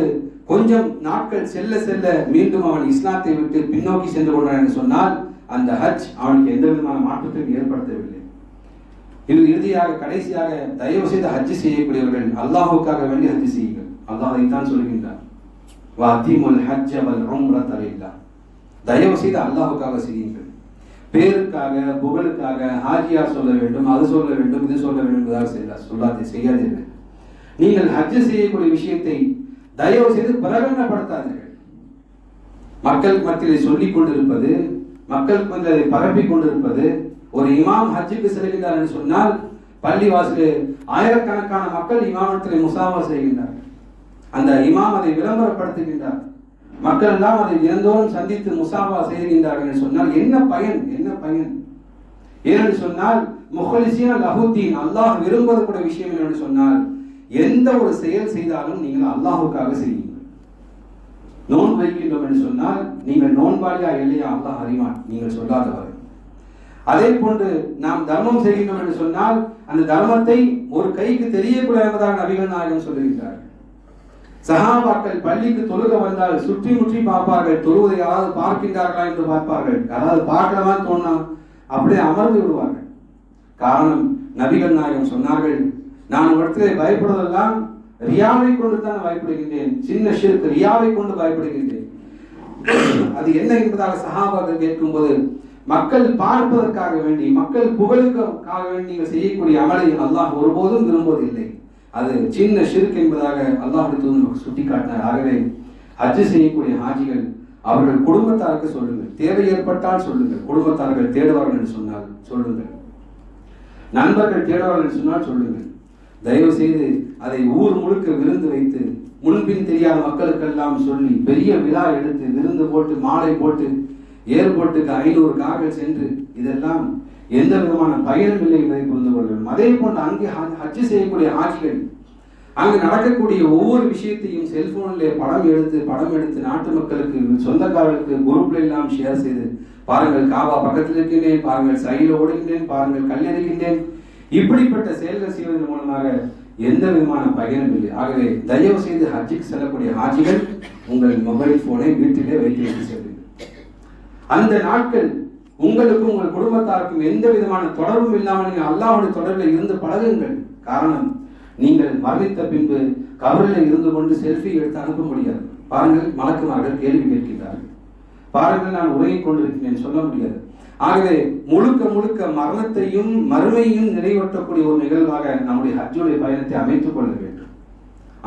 கொஞ்சம் நாட்கள் செல்ல செல்ல மீண்டும் அவன் இஸ்லாத்தை விட்டு பின்னோக்கி சென்று கொண்டான் என்று சொன்னால் அந்த ஹஜ் அவனுக்கு எந்த விதமான மாற்றத்தையும் ஏற்படுத்தவில்லை. இது இறுதியாக கடைசியாக தயவு செய்து ஹஜ் செய்யக்கூடியவர்கள் அல்லாஹுக்காக வேண்டி ஹஜ் செய்யுங்கள். அல்லாஹ் இதைத்தான் சொல்கின்றார், வஅதீமுல் ஹஜ்ஜ வல் உம்ரத லில்லாஹ். தயவு செய்து அல்லாஹுக்காக செய்யுங்கள். பேருக்காக புகழுக்காக ஹாஜியார் சொல்ல வேண்டும், அது சொல்ல வேண்டும், இது சொல்ல வேண்டும் என்பதாக செய்யாதீர்கள். நீங்கள் ஹஜ் செய்யக்கூடிய விஷயத்தை தயவு செய்து பிரகடனப்படுத்தாதீர்கள். மக்கள் மத்தியில் சொல்லிக் கொண்டிருப்பது, மக்கள் மத்தியில் அதை பரப்பிக் கொண்டிருப்பது. ஒரு இமாம் ஹஜ்ஜுக்கு செல்கின்றார் என்று சொன்னால் பள்ளிவாசலில் ஆயிரக்கணக்கான மக்கள் இமாமத்தில் முசாவா செய்கின்றார்கள். அந்த இமாம் அதை விளம்பரப்படுத்துகின்றார். மக்கள் எல்லாம் அதை தினந்தோறும் சந்தித்து முசாவா செய்கின்றார்கள் என்று சொன்னால் என்ன பயன்? என்ன பயன்? ஏனென்று சொன்னால் முஹ்லிஸீன லஹுத்தீன், அல்லாஹ் விரும்பக்கூடிய விஷயம் என்று சொன்னால் எந்த ஒரு செயல் செய்தாலும் நீங்கள் அல்லாஹுக்காக செய்யுங்கள். நோன்பு வைக்கின்றோம் என்று சொன்னால் நீங்கள் நோன்பாளியா இல்லையா அல்லாஹ் அறிவான், நீங்கள் சொல்லாதவர். அதே போன்று நாம் தர்மம் செய்கின்றோம் என்று சொன்னால் அந்த தர்மத்தை ஒரு கைக்கு தெரியக்கூடாததாக நபிகள் நாயகம் சொல்லுகின்றார்கள். சஹாபாக்கள் பள்ளிக்கு தொழுக வந்தால் சுற்றி முற்றி பார்ப்பார்கள், தொழுவதை யாராவது பார்க்கின்றார்களா என்று பார்ப்பார்கள். யாராவது பார்க்கலாமா தோணா அப்படியே அமர்ந்து விடுவார்கள். காரணம், நபிகள் நாயகம் சொன்னார்கள், நான் ஒரு இடத்திலே பயப்படுவதெல்லாம் ரியாவை கொண்டு தான் பயப்படுகின்றேன், சின்ன ஷிர்க் ரியாவை கொண்டு பயப்படுகின்றேன். அது என்ன என்பதாக சஹாபாக்கள் கேட்கும் போது, மக்கள் பார்ப்பதற்காக வேண்டி, மக்கள் புகழுக்காக வேண்டி நீங்கள் செய்யக்கூடிய அமலை அல்லாஹ் ஒருபோதும் விரும்புவதில்லை, அது சின்ன ஷிர்க் என்பதாக அல்லாஹ் சுட்டிக்காட்டினார். ஆகவே ஹஜ் செய்யக்கூடிய ஹாஜிகள் அவர்கள் குடும்பத்தாருக்கு சொல்லுங்கள், தேவை ஏற்பட்டால் சொல்லுங்கள். குடும்பத்தார்கள் தேடுவார்கள் என்று சொன்னால் சொல்லுங்கள், நண்பர்கள் தேடுவார்கள் என்று சொன்னால் சொல்லுங்கள். தயவு செய்து அதை ஊர் முழுக்க விருந்து வைத்து முன்பின் தெரியாத மக்களுக்கெல்லாம் சொல்லி பெரிய விழா எடுத்து விருந்து போட்டு மாலை போட்டு ஏர்போர்ட்டுக்கு 500 கார்கள் சென்று இதெல்லாம் எந்த விதமான பயனும் இல்லை என்பதை புரிந்து கொள்ள வேண்டும். அதே போன்று அங்கே ஹஜ் செய்யக்கூடிய ஹாஜிகள் அங்கு நடக்கக்கூடிய ஒவ்வொரு விஷயத்தையும் செல்போனிலே படம் எடுத்து நாட்டு மக்களுக்கு, சொந்தக்காரர்களுக்கு குரூப்ல எல்லாம் ஷேர் செய்து, பாருங்கள் காபா பக்கத்தில் இருக்கின்றேன், பாருங்கள் சைடில் ஓடுகின்றேன், பாருங்கள் கல்லெறிகின்றேன், இப்படிப்பட்ட செயல்கள் செய்வதன் மூலமாக எந்த விதமான பயனும் இல்லை. ஆகவே தயவு செய்து ஹஜ்ஜுக்கு செல்லக்கூடிய ஹாஜிகள் உங்கள் மொபைல் போனை வீட்டிலே வைத்து செல்லுங்கள். அந்த நாட்கள் உங்களுக்கும் உங்கள் குடும்பத்தாருக்கும் எந்த விதமான தொடர்பும் இல்லாமல் நீங்கள் அல்லாஹ்வுடைய தொடர்பில் இருந்து பழகுங்கள். காரணம், நீங்கள் மரணித்த பின்பு கபரில் இருந்து கொண்டு செல்ஃபி எடுத்து அனுப்ப முடியாது. பாருங்கள், மலக்குமார்கள் கேள்வி கேட்கின்றார்கள், பாருங்கள் நான் உறங்கிக் கொண்டிருக்கிறேன் சொல்ல முடியாது. ஆகவே முழுக்க மரணத்தையும் மறுமையும் நிறைவேற்றக்கூடிய ஒரு நிகழ்வாக நம்முடைய ஹஜ்ஜுடைய பயணத்தை அமைத்துக் கொள்ள வேண்டும்.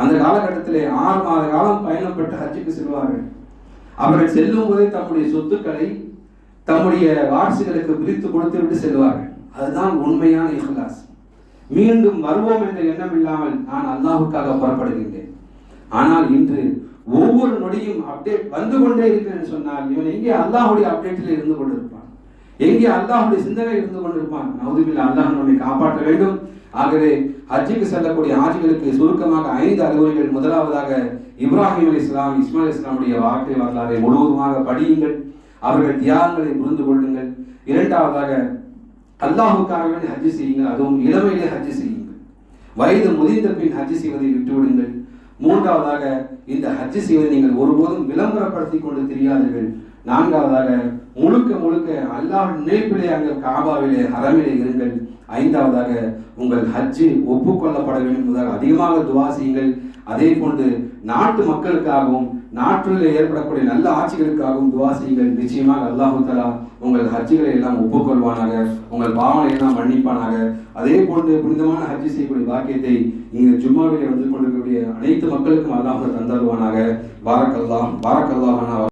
அந்த காலகட்டத்திலே 6 மாத காலம் பயணப்பட்டு ஹஜ்ஜுக்கு செல்வார்கள். அவர்கள் செல்லும் போதே தம்முடைய சொத்துக்களை தம்முடைய வாரிசுகளுக்கு பிரித்து கொடுத்து விட்டு செல்வார்கள். அதுதான் உண்மையான இஹ்லாஸ். மீண்டும் வருவோம் என்ற எண்ணம் இல்லாமல் நான் அல்லாஹுக்காக புறப்படுகின்றேன். ஆனால் இன்று ஒவ்வொரு நொடியும் அப்டேட் வந்து கொண்டே இருக்கிறேன் சொன்னால் இவன் எங்கே அல்லாஹுடைய அப்டேட்டில் இருந்து கொண்டிருப்பான், எங்கே அல்லாஹுடைய சிந்தனை இருந்து கொண்டிருப்பான். நவுதுபில்லா, அல்லாஹ் நம்மை காப்பாற்ற வேண்டும். ஆகவே ஹஜ்ஜுக்கு செல்லக்கூடிய ஹாஜிகளுக்கு சுருக்கமாக 5 அறிவுரைகள். முதலாவதாக இப்ராஹிம் அலைஹிஸ்ஸலாம், இஸ்மாயில் அலைஹிஸ்ஸலாமுடைய வாழ்க்கை வரலாறை முழுவதுமாக படியுங்கள், அவர்கள் தியாகங்களை புரிந்து கொள்ளுங்கள். இரண்டாவதாக அல்லாஹுக்காக வேண்டி ஹஜ் செய்யுங்கள், அதுவும் இளமையிலே ஹஜ் செய்யுங்கள். வயது முதிர்ந்த பின் ஹஜ் செய்வதை விட்டுவிடுங்கள். மூன்றாவதாக இந்த ஹஜ் செய்வதை நீங்கள் ஒருபோதும் விளம்பரப்படுத்தி கொண்டு தெரியாதீர்கள். நான்காவதாக முழுக்க அல்லாஹ் நினைப்பிலே அங்கே காபாவிலே ஹரமிலே இருங்கள். ஐந்தாவதாக உங்கள் ஹஜ்ஜு ஒப்புக்கொள்ளப்பட வேண்டும் என்பதாக அதிகமாக துவா செய்யுங்கள். அதே போன்று நாட்டு மக்களுக்காகவும் நாட்டில் ஏற்படக்கூடிய நல்ல ஆட்சிகளுக்காகவும் துவா செய்யுங்கள். நிச்சயமாக அல்லாஹு தஆலா உங்கள் ஹஜ்ஜுகளை எல்லாம் ஒப்புக்கொள்வானாக, உங்கள் பாவங்களை எல்லாம் மன்னிப்பானாக. அதே போன்று புனிதமான ஹஜ்ஜு செய்யக்கூடிய பாக்கியத்தை இங்கு ஜும்மாவிலே வந்து கொண்டிருக்கக்கூடிய அனைத்து மக்களுக்கும் அல்லாஹ் தந்தருவானாக. பாரக்கல்லாஹ் பாரக்கல்லாஹ்.